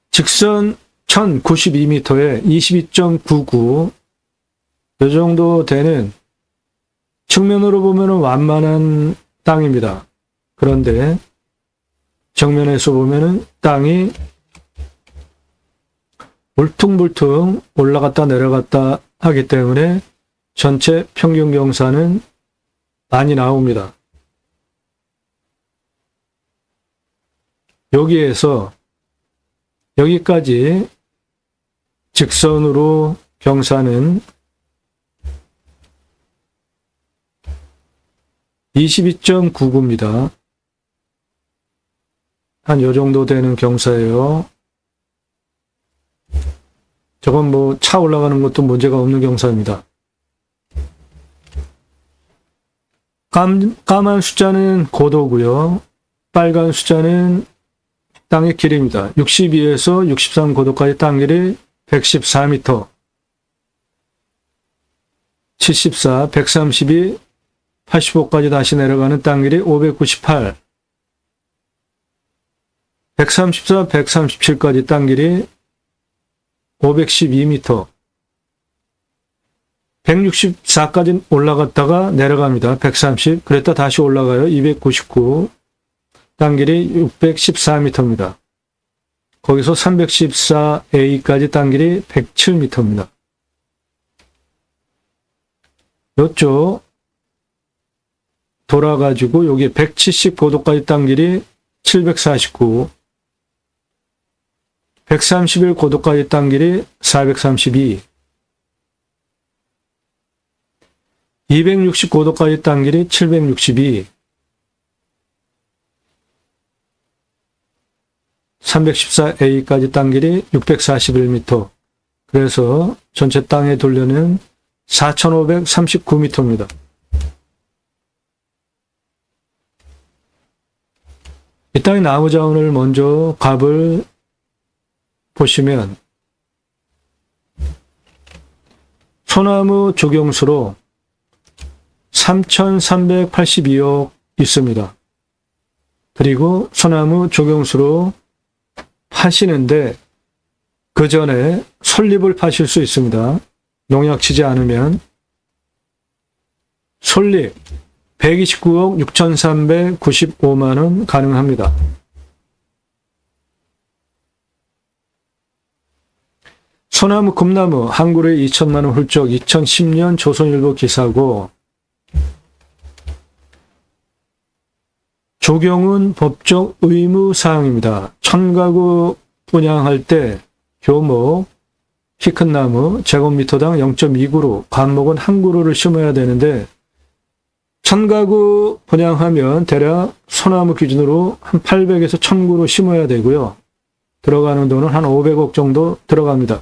직선 1092m에 22.99 이 정도 되는 측면으로 보면 완만한 땅입니다. 그런데 정면에서 보면은 땅이 울퉁불퉁 올라갔다 내려갔다 하기 때문에 전체 평균 경사는 많이 나옵니다. 여기에서 여기까지 직선으로 경사는 22.99입니다. 한 요 정도 되는 경사예요. 저건 뭐 차 올라가는 것도 문제가 없는 경사입니다. 까만 숫자는 고도고요. 빨간 숫자는 땅의 길이입니다. 62에서 63 고도까지 땅 길이 114m, 74, 132, 85까지 다시 내려가는 땅 길이 598, 134, 137까지 땅 길이 512m, 164까지 올라갔다가 내려갑니다. 130, 그랬다 다시 올라가요. 299, 땅 길이 614m입니다. 거기서 314A까지 땅 길이 107m입니다. 이쪽 돌아가지고 여기 170 고도까지 땅 길이 749, 131 고도까지 땅 길이 432, 260 고도까지 땅 길이 762, 314A까지 땅 길이 641m. 그래서 전체 땅의 둘레는 4,539m입니다. 이 땅의 나무 자원을 먼저 값을 보시면 소나무 조경수로 3,382억 있습니다. 그리고 소나무 조경수로 파시는데 그 전에 솔잎을 파실 수 있습니다. 농약 치지 않으면. 솔잎 129억 6,395만 원 가능합니다. 소나무 금나무 한 그루에 2천만 원 훌쩍 2010년 조선일보 기사고, 조경은 법적 의무사항입니다. 1000가구 분양할 때 교목, 키 큰 나무, 제곱미터당 0.2그루, 관목은 한 그루를 심어야 되는데 1000가구 분양하면 대략 소나무 기준으로 한 800에서 1000그루 심어야 되고요. 들어가는 돈은 한 500억 정도 들어갑니다.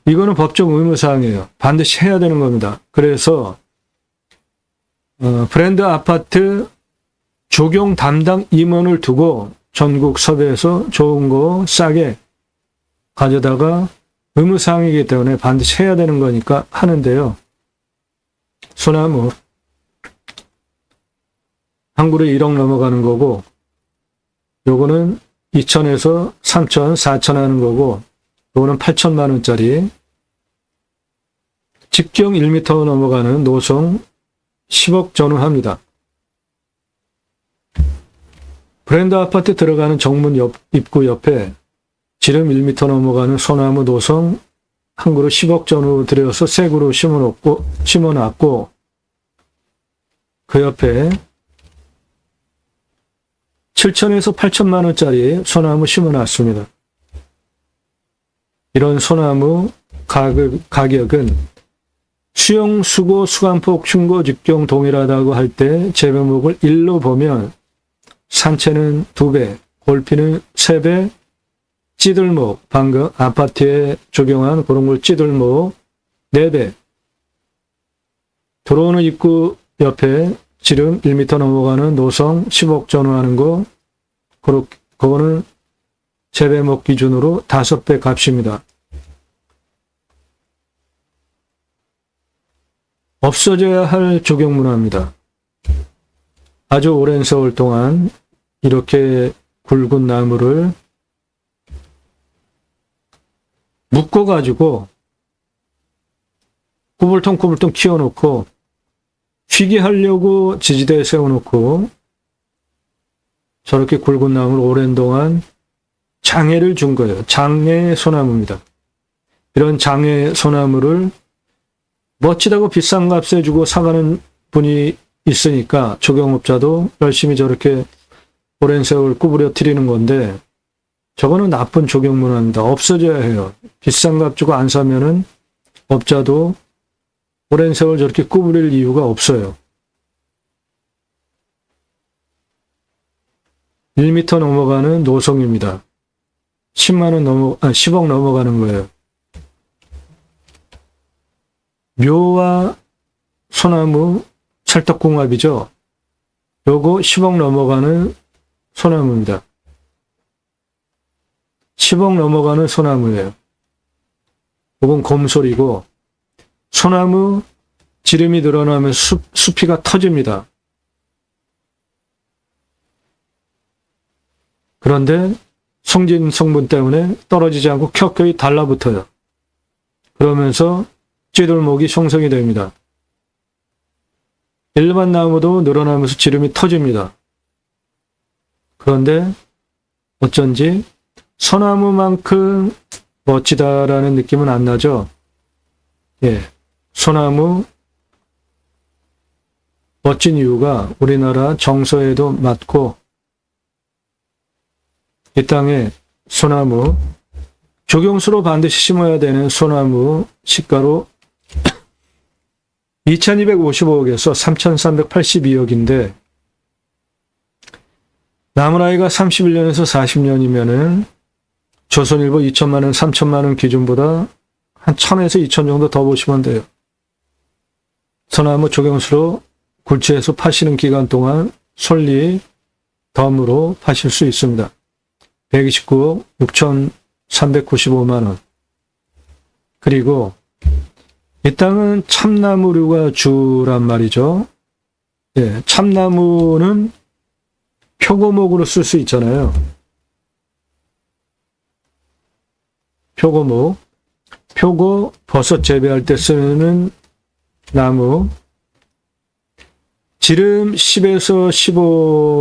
이거는 법적 의무사항이에요. 반드시 해야 되는 겁니다. 그래서 브랜드 아파트 조경 담당 임원을 두고 전국 섭외해서 좋은 거 싸게 가져다가 의무사항이기 때문에 반드시 해야 되는 거니까 하는데요. 소나무 한 그루에 1억 넘어가는 거고, 요거는 2천에서 3천, 4천 하는 거고, 요거는 8천만 원짜리. 직경 1m 넘어가는 노송 10억 전후합니다. 브랜드 아파트 들어가는 정문 입구 옆에 지름 1m 넘어가는 소나무 노송 한 그루 10억 전후 들여서 새 그루 심어놨고, 그 옆에 7천에서 8천만 원짜리 소나무 심어놨습니다. 이런 소나무 가격은 수용, 수고, 수간폭, 충고, 직경 동일하다고 할 때 재배목을 1로 보면 산채는 2배, 골피는 3배, 찌들목, 방금 아파트에 적용한 그런 걸 찌들목 4배, 들어오는 입구 옆에 지름 1m 넘어가는 노성 10억 전후하는 거, 그거는 재배목 기준으로 5배 값입니다. 없어져야 할 적용문화입니다. 아주 오랜 세월 동안 이렇게 굵은 나무를 묶어가지고 꾸불통꾸불통 키워놓고 쉬게 하려고 지지대에 세워놓고 저렇게 굵은 나무를 오랜 동안 장애를 준 거예요. 장애 소나무입니다. 이런 장애 소나무를 멋지다고 비싼 값에 주고 사가는 분이 있으니까 조경업자도 열심히 저렇게 오랜 세월 구부려뜨리는 건데, 저거는 나쁜 조경문화입니다. 없어져야 해요. 비싼 값 주고 안 사면은 업자도 오랜 세월 저렇게 구부릴 이유가 없어요. 1m 넘어가는 노성입니다. 10억 넘어가는 거예요. 묘와 소나무 찰떡궁합이죠. 요거 10억 넘어가는 소나무입니다. 10억 넘어가는 소나무예요. 요건 곰솔이고, 소나무 지름이 늘어나면 수피가 터집니다. 그런데 송진 성분 때문에 떨어지지 않고 켜켜이 달라붙어요. 그러면서 찌들목이 형성이 됩니다. 일반 나무도 늘어나면서 지름이 터집니다. 그런데 어쩐지 소나무만큼 멋지다라는 느낌은 안 나죠? 예, 소나무 멋진 이유가 우리나라 정서에도 맞고, 이 땅에 소나무, 조경수로 반드시 심어야 되는 소나무 시가로 2255억에서 3382억인데, 남은 아이가 31년에서 40년이면은 조선일보 2천만 원, 3천만 원 기준보다 한 1000에서 2000 정도 더 보시면 돼요. 소나무 조경수로 굴지에서 파시는 기간 동안 솔리 덤으로 파실 수 있습니다. 129억 6,395만 원. 그리고 이 땅은 참나무류가 주란 말이죠. 예, 참나무는 표고목으로 쓸 수 있잖아요. 표고목, 표고 버섯 재배할 때 쓰는 나무, 지름 10에서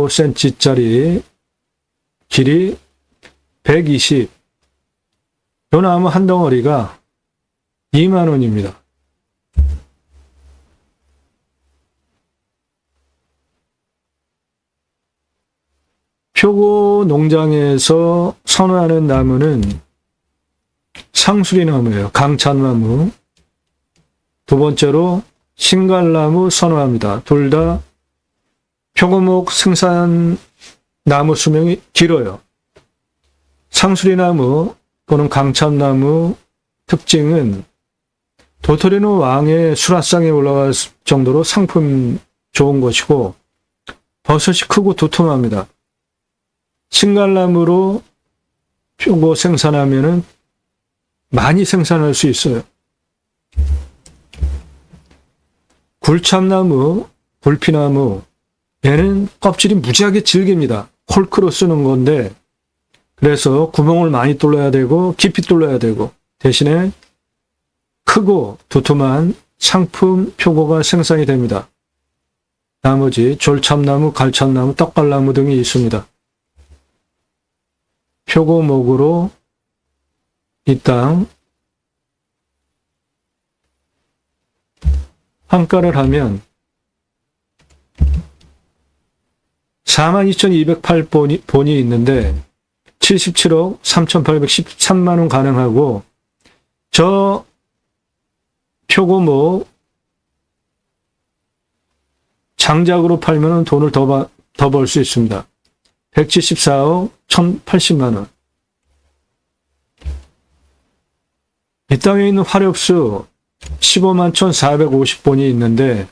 15cm짜리, 길이 120, 요 나무 한 덩어리가 2만 원입니다. 표고 농장에서 선호하는 나무는 상수리 나무예요. 강찬나무. 두 번째로 신갈나무 선호합니다. 둘 다 표고목 생산 나무 수명이 길어요. 상수리나무 또는 강참나무 특징은 도토리는 왕의 수라상에 올라갈 정도로 상품 좋은 것이고, 버섯이 크고 두툼합니다. 신갈나무로 표고 생산하면은 많이 생산할 수 있어요. 굴참나무, 굴피나무, 얘는 껍질이 무지하게 질깁니다. 콜크로 쓰는 건데, 그래서 구멍을 많이 뚫어야 되고 깊이 뚫어야 되고, 대신에 크고 두툼한 상품 표고가 생산이 됩니다. 나머지 졸참나무, 갈참나무, 떡갈나무 등이 있습니다. 표고목으로 이 땅 환가를 하면 42,208본이 있는데 77억 3,813만 원 가능하고, 저 표고목 장작으로 팔면 돈을 더 벌 수 있습니다. 174억 1,080만 원. 이 땅에 있는 화력수 15만 1,450본이 있는데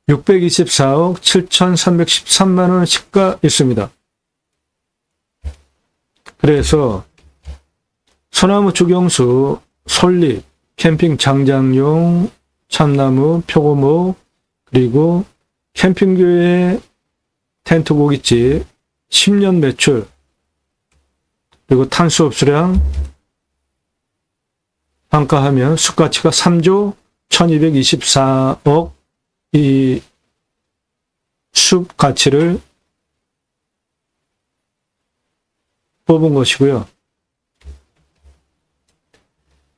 624억 7,313만 원 시가 있습니다. 그래서 소나무 주경수, 솔잎, 캠핑 장장용, 참나무, 표고목, 그리고 캠핑교회 텐트 고깃집 10년 매출, 그리고 탄수 흡수량 평가하면 수가치가 3조 1224억 이 숲 가치를 뽑은 것이고요.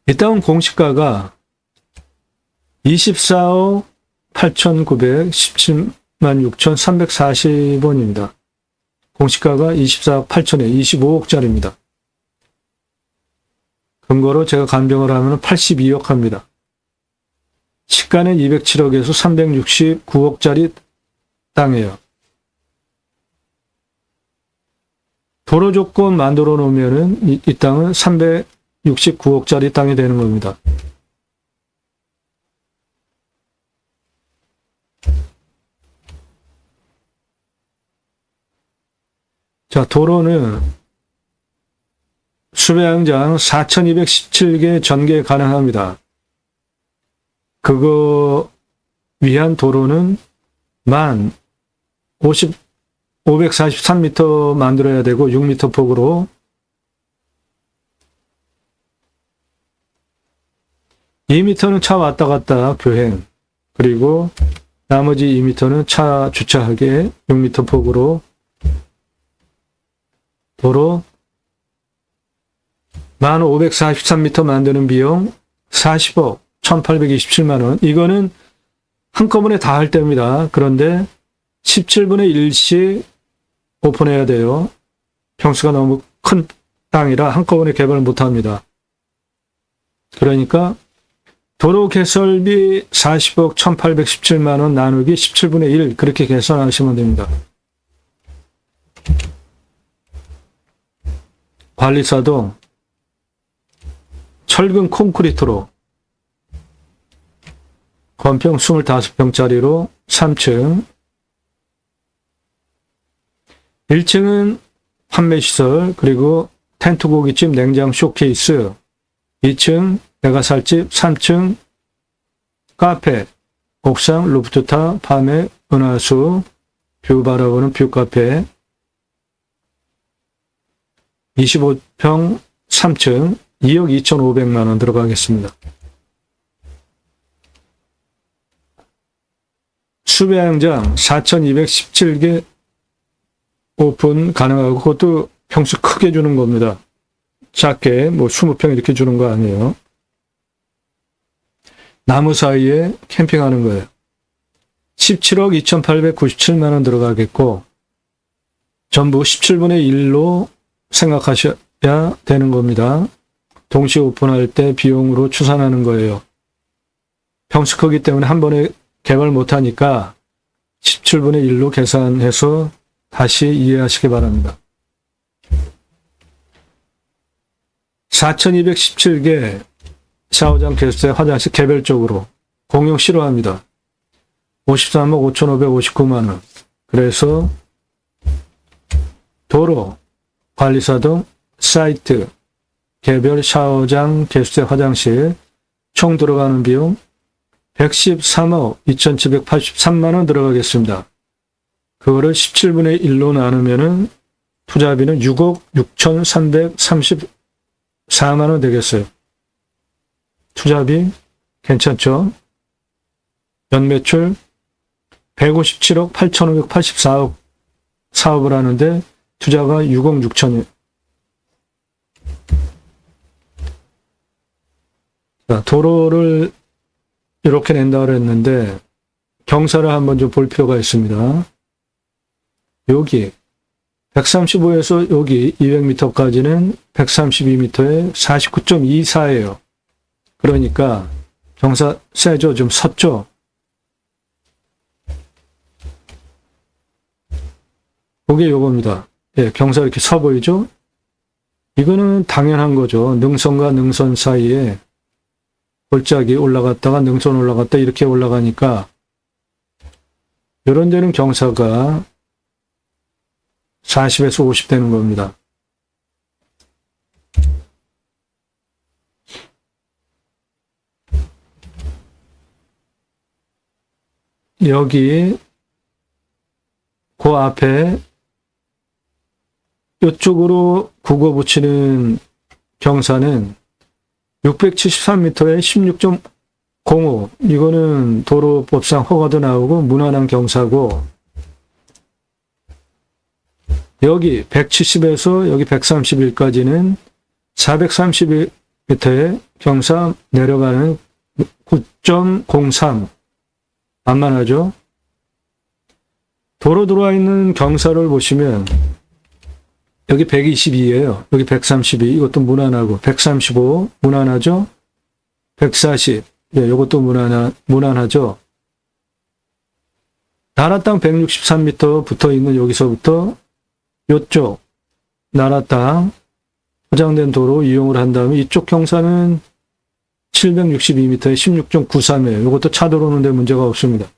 이 땅은 공시가가 24억 8,917만 6,340원입니다. 공시가가 24억 8천에 25억짜리입니다. 근거로 제가 간병을 하면 82억 합니다. 시가는 207억에서 369억짜리 땅이에요. 도로 조건 만들어 놓으면은 이 땅은 369억짜리 땅이 되는 겁니다. 자, 도로는 수배양장 4,217개 전개 가능합니다. 그거 위한 도로는 543m 만들어야 되고 6m 폭으로 (2m는) 차 왔다 갔다 교행, 그리고 나머지 2m는 차 주차하게 6m 폭으로 도로 1543m 만드는 비용 40억 1,827만 원. 이거는 한꺼번에 다 할 때입니다. 그런데 17분의 1씩 오픈해야 돼요. 평수가 너무 큰 땅이라 한꺼번에 개발 못합니다. 그러니까 도로 개설비 40억 1,817만 원 나누기 17분의 1 그렇게 계산하시면 됩니다. 관리사동 철근 콘크리트로 건평 25평짜리로 3층, 1층은 판매시설, 그리고 텐트 고깃집 냉장 쇼케이스, 2층 내가살집, 3층 카페, 옥상 루프트탑, 밤에 은하수, 뷰 바라보는 뷰카페, 25평 3층 2억 2,500만 원 들어가겠습니다. 수배양장 4,217개 오픈 가능하고 그것도 평수 크게 주는 겁니다. 작게 20평 이렇게 주는 거 아니에요. 나무 사이에 캠핑하는 거예요. 17억 2,897만 원 들어가겠고 전부 17분의 1로 생각하셔야 되는 겁니다. 동시에 오픈할 때 비용으로 추산하는 거예요. 평수 크기 때문에 한 번에 개발 못하니까 17분의 1로 계산해서 다시 이해하시기 바랍니다. 4,217개 샤워장, 게스트의 화장실 개별적으로 공용 싫어합니다. 53억 5,559만 원. 그래서 도로, 관리사동, 사이트, 개별 샤워장, 게스트의 화장실 총 들어가는 비용 113억 2,783만 원 들어가겠습니다. 그거를 17분의 1로 나누면은 투자비는 6억 6,334만 원 되겠어요. 투자비 괜찮죠? 연매출 157억 8,584억 사업을 하는데 투자가 6억 6천이에요. 자, 도로를 이렇게 낸다고 그랬는데 경사를 한번 좀 볼 필요가 있습니다. 여기 135에서 여기 200m까지는 132m에 49.24예요. 그러니까 경사 세죠? 좀 섰죠? 그게 요겁니다. 예, 경사 이렇게 서 보이죠? 이거는 당연한 거죠. 능선과 능선 사이에 골짜기 올라갔다가 능선 올라갔다 이렇게 올라가니까 이런 데는 경사가 40에서 50 되는 겁니다. 여기 그 앞에 이쪽으로 국어 붙이는 경사는 673m에 16.05 이거는 도로법상 허가도 나오고 무난한 경사고 여기 170에서 여기 131까지는 431m의 경사 내려가는 9.03 만만하죠? 도로 들어와 있는 경사를 보시면 여기 122예요. 여기 132 이것도 무난하고 135 무난하죠? 140 예, 이것도 무난하죠? 나라 땅 163m 붙어 있는 여기서부터 이쪽 나라 땅 포장된 도로 이용을 한 다음에 이쪽 경사는 762m에 16.93이에요. 이것도 차 들어오는데 문제가 없습니다.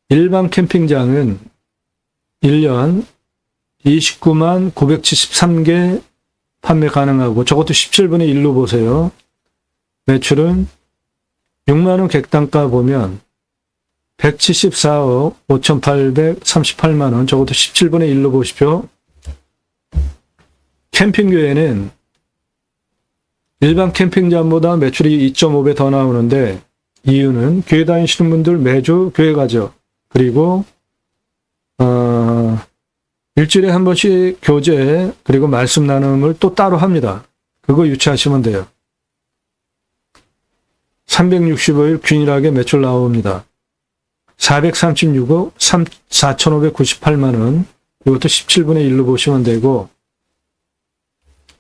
일반 캠핑장은 1년 29만 973개 판매 가능하고 저것도 17분의 1로 보세요. 매출은 6만원 객단가 보면 174억 5,838만원 저것도 17분의 1로 보십시오. 캠핑교회는 일반 캠핑장보다 매출이 2.5배 더 나오는데 이유는 교회 다니시는 분들 매주 교회 가죠. 그리고 일주일에 한 번씩 교제 그리고 말씀 나눔을 또 따로 합니다. 그거 유치하시면 돼요. 365일 균일하게 매출 나옵니다. 436억 4,598만원 이것도 17분의 1로 보시면 되고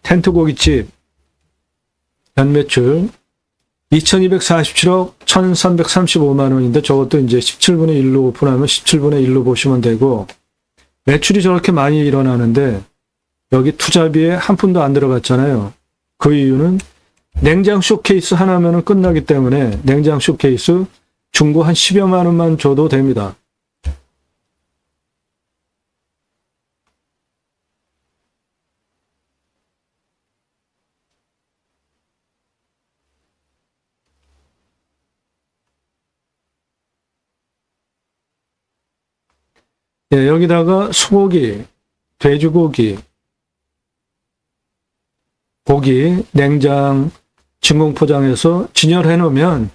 텐트 고깃집 연매출 2,247억 1,335만원인데 저것도 이제 17분의 1로 오픈하면 17분의 1로 보시면 되고 매출이 저렇게 많이 일어나는데 여기 투자비에 한 푼도 안 들어갔잖아요. 그 이유는 냉장 쇼케이스 하나면은 끝나기 때문에 냉장 쇼케이스 중고 한 10여만 원만 줘도 됩니다. 예, 여기다가 소고기, 돼지고기, 고기 냉장 진공 포장해서 진열해 놓으면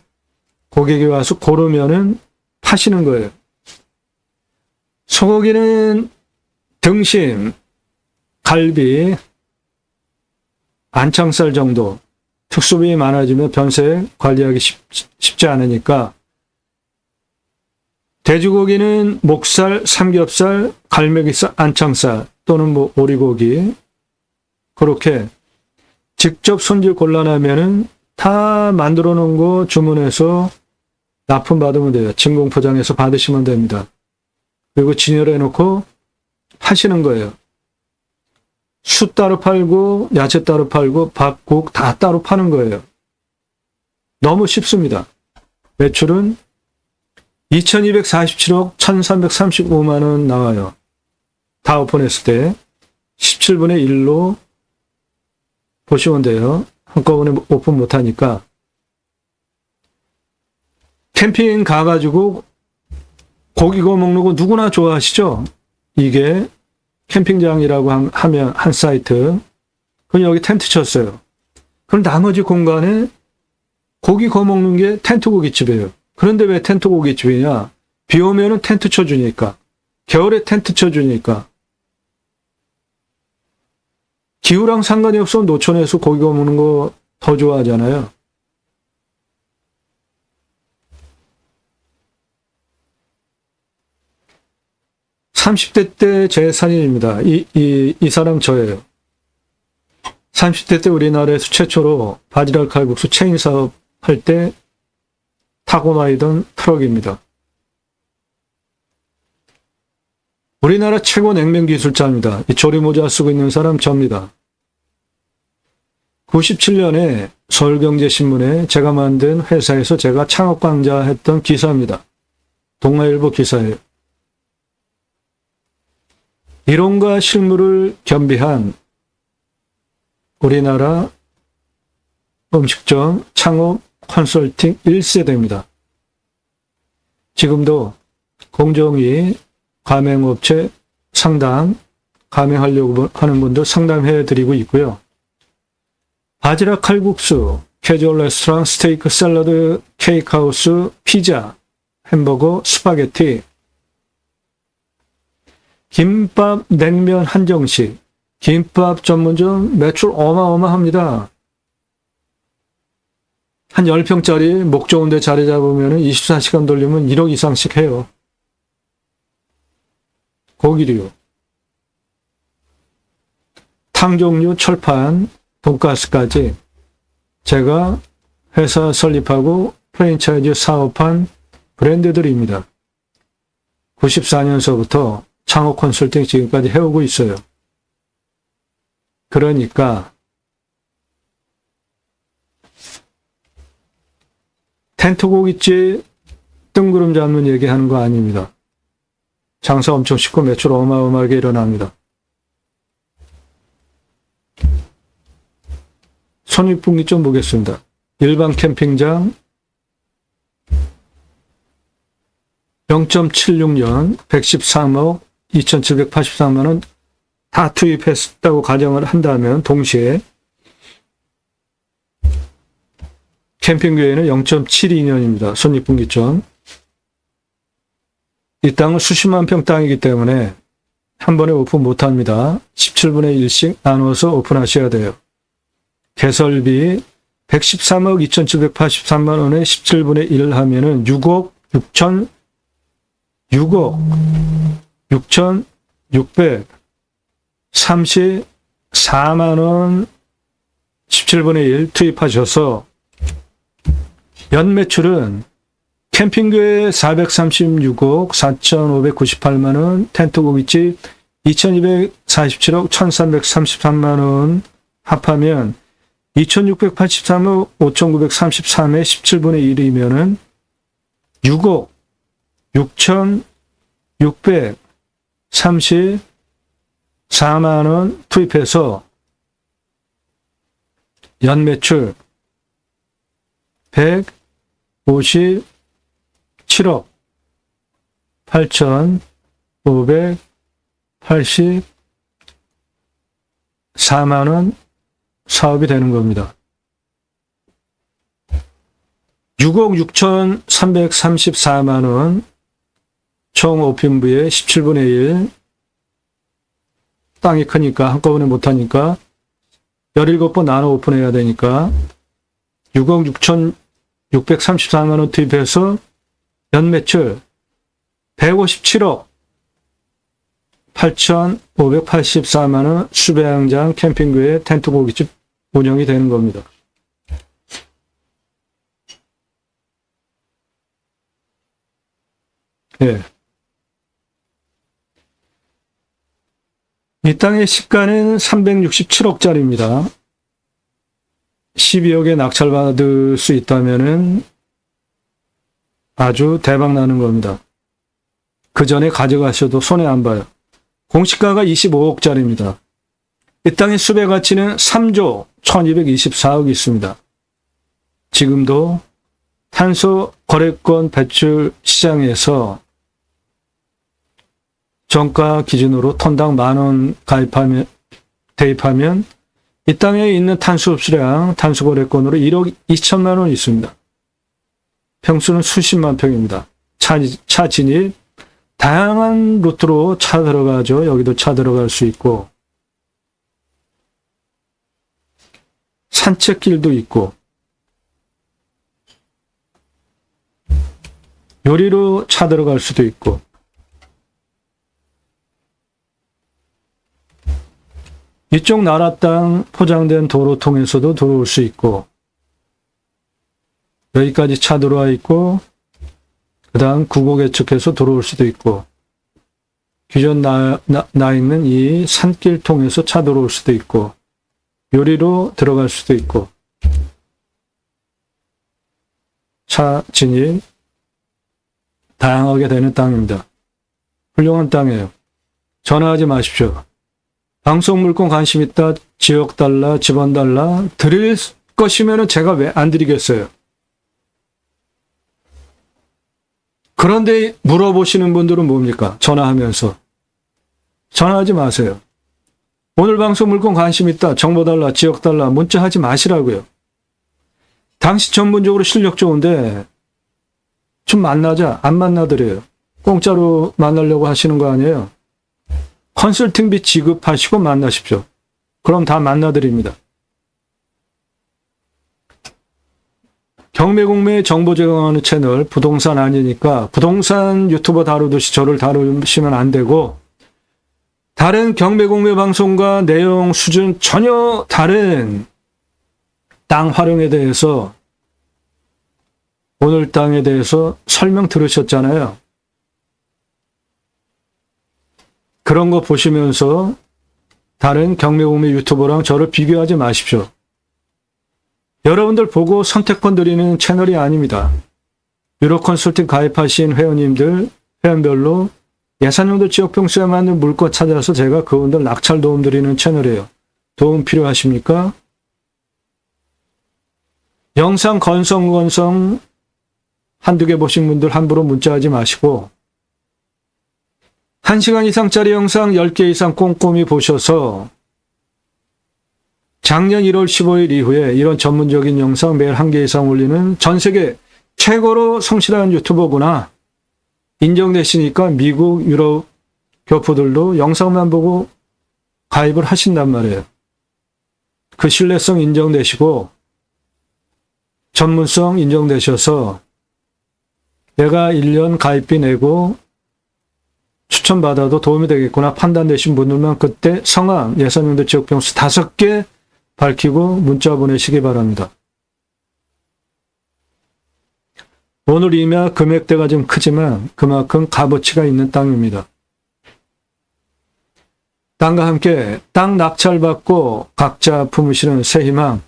고객이 와서 고르면은 파시는 거예요. 소고기는 등심, 갈비, 안창살 정도 특수비 많아지면 변색 관리하기 쉽지 않으니까 돼지고기는 목살, 삼겹살, 갈매기살, 안창살 또는 뭐 오리고기 그렇게 직접 손질 곤란하면은 다 만들어 놓은 거 주문해서 납품 받으면 돼요. 진공 포장해서 받으시면 됩니다. 그리고 진열해 놓고 하시는 거예요. 숯 따로 팔고 야채 따로 팔고 밥, 국 다 따로 파는 거예요. 너무 쉽습니다. 매출은 2,247억 1,335만 원 나와요. 다 오픈했을 때 17분의 1로 보시면 돼요. 한꺼번에 오픈 못하니까. 캠핑 가가지고 고기 구워 먹는 거 누구나 좋아하시죠? 이게 캠핑장이라고 하면 한 사이트. 그럼 여기 텐트 쳤어요. 그럼 나머지 공간에 고기 구워 먹는 게 텐트 고깃집이에요. 그런데 왜 텐트 고깃집이냐? 비 오면은 텐트 쳐주니까. 겨울에 텐트 쳐주니까. 기후랑 상관이 없어 노천에서 고기 구워 먹는 거 더 좋아하잖아요. (30대) 때 제 사진입니다. 이 사람 저예요. 30대 때 우리나라에서 최초로 바지락 칼국수 체인 사업 할 때 타고 다니던 트럭입니다. 우리나라 최고 냉면 기술자입니다. 이 조리모자 쓰고 있는 사람 접니다. 97년에 서울경제신문에 제가 만든 회사에서 제가 창업 강좌했던 기사입니다. 동아일보 기사예요. 이론과 실무를 겸비한 우리나라 음식점 창업 컨설팅 1세대입니다. 지금도 공정위 가맹업체 상담, 가맹하려고 하는 분들 상담해드리고 있고요. 바지락 칼국수, 캐주얼 레스토랑, 스테이크, 샐러드, 케이크하우스, 피자, 햄버거, 스파게티, 김밥, 냉면 한정식, 김밥 전문점 매출 어마어마합니다. 한 10평짜리 목 좋은 데 자리 잡으면 24시간 돌리면 1억 이상씩 해요. 고기류, 탕종류, 철판, 돈가스까지 제가 회사 설립하고 프랜차이즈 사업한 브랜드들입니다. 94년서부터 창업 컨설팅 지금까지 해오고 있어요. 그러니까 텐트고깃집 뜬구름 잡는 얘기하는 거 아닙니다. 장사 엄청 쉽고 매출 어마어마하게 일어납니다. 손익분기 좀 보겠습니다. 일반 캠핑장 0.76년 113억 2,783만원 다 투입했다고 가정을 한다면 동시에 캠핑교회는 0.72년입니다. 손익분기점. 이 땅은 수십만 평 땅이기 때문에 한 번에 오픈 못합니다. 17분의 1씩 나눠서 오픈하셔야 돼요. 개설비 113억 2,783만 원에 17분의 1을 하면은 6억 6,634만 원 17분의 1 투입하셔서 연 매출은 캠핑교회 436억 4,598만 원, 텐트고깃집 2,247억 1,333만 원 합하면 2,683억 5,933에 17분의 1이면은 6억 6,634만 원 투입해서 연 매출 157억 8,584만 원 사업이 되는 겁니다. 6억 6,334만 원 총 오픈부의 17분의 1 땅이 크니까 한꺼번에 못하니까 17번 나눠 오픈해야 되니까 6억 6,634만 원 투입해서 연 매출 157억 8,584만 원 수배양장 캠핑교회 텐트고깃집 운영이 되는 겁니다. 예. 이 땅의 시가는 367억짜리입니다. 12억에 낙찰받을 수 있다면은 아주 대박 나는 겁니다. 그 전에 가져가셔도 손해 안 봐요. 공시가가 25억짜리입니다. 이 땅의 수배 가치는 3조 1224억이 있습니다. 지금도 탄소 거래권 배출 시장에서 정가 기준으로 톤당 10,000원 대입하면 이 땅에 있는 탄소 흡수량, 탄소 거래권으로 1억 2천만 원 있습니다. 평수는 수십만 평입니다. 차 진입, 다양한 루트로 차 들어가죠. 여기도 차 들어갈 수 있고, 산책길도 있고, 요리로 차 들어갈 수도 있고, 이쪽 나라 땅 포장된 도로 통해서도 들어올 수 있고, 여기까지 차 들어와 있고 그 다음 구곡예측해서 들어올 수도 있고 기존 나 있는 이 산길 통해서 차 들어올 수도 있고 요리로 들어갈 수도 있고 차 진입 다양하게 되는 땅입니다. 훌륭한 땅이에요. 전화하지 마십시오. 방송 물건 관심 있다, 지역 달라, 집안 달라, 드릴 것이면 제가 왜 안 드리겠어요? 그런데 물어보시는 분들은 뭡니까? 전화하면서. 전화하지 마세요. 오늘 방송 물건 관심 있다, 정보 달라, 지역 달라, 문자하지 마시라고요. 당시 전문적으로 실력 좋은데 좀 만나자, 안 만나드려요. 공짜로 만나려고 하시는 거 아니에요? 컨설팅비 지급하시고 만나십시오. 그럼 다 만나드립니다. 경매공매 정보 제공하는 채널 부동산 아니니까 부동산 유튜버 다루듯이 저를 다루시면 안 되고 다른 경매공매 방송과 내용 수준 전혀 다른 땅 활용에 대해서 오늘 땅에 대해서 설명 들으셨잖아요. 그런 거 보시면서 다른 경매공매 유튜버랑 저를 비교하지 마십시오. 여러분들 보고 선택권 드리는 채널이 아닙니다. 유로 컨설팅 가입하신 회원님들, 회원별로 예산용도 지역 평수에 맞는 물건 찾아서 제가 그분들 낙찰 도움 드리는 채널이에요. 도움 필요하십니까? 영상 건성 한두 개 보신 분들 함부로 문자하지 마시고 1시간 이상짜리 영상 10개 이상 꼼꼼히 보셔서 작년 1월 15일 이후에 이런 전문적인 영상 매일 1개 이상 올리는 전 세계 최고로 성실한 유튜버구나 인정되시니까 미국, 유럽 교포들도 영상만 보고 가입을 하신단 말이에요. 그 신뢰성 인정되시고 전문성 인정되셔서 내가 1년 가입비 내고 추천받아도 도움이 되겠구나 판단되신 분들만 그때 성함, 예산용도 지역평수 5개 밝히고 문자 보내시기 바랍니다. 오늘 이미 금액대가 좀 크지만 그만큼 값어치가 있는 땅입니다. 땅과 함께 땅 낙찰받고 각자 품으시는 새 희망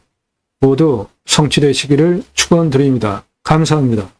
모두 성취되시기를 축원드립니다. 감사합니다.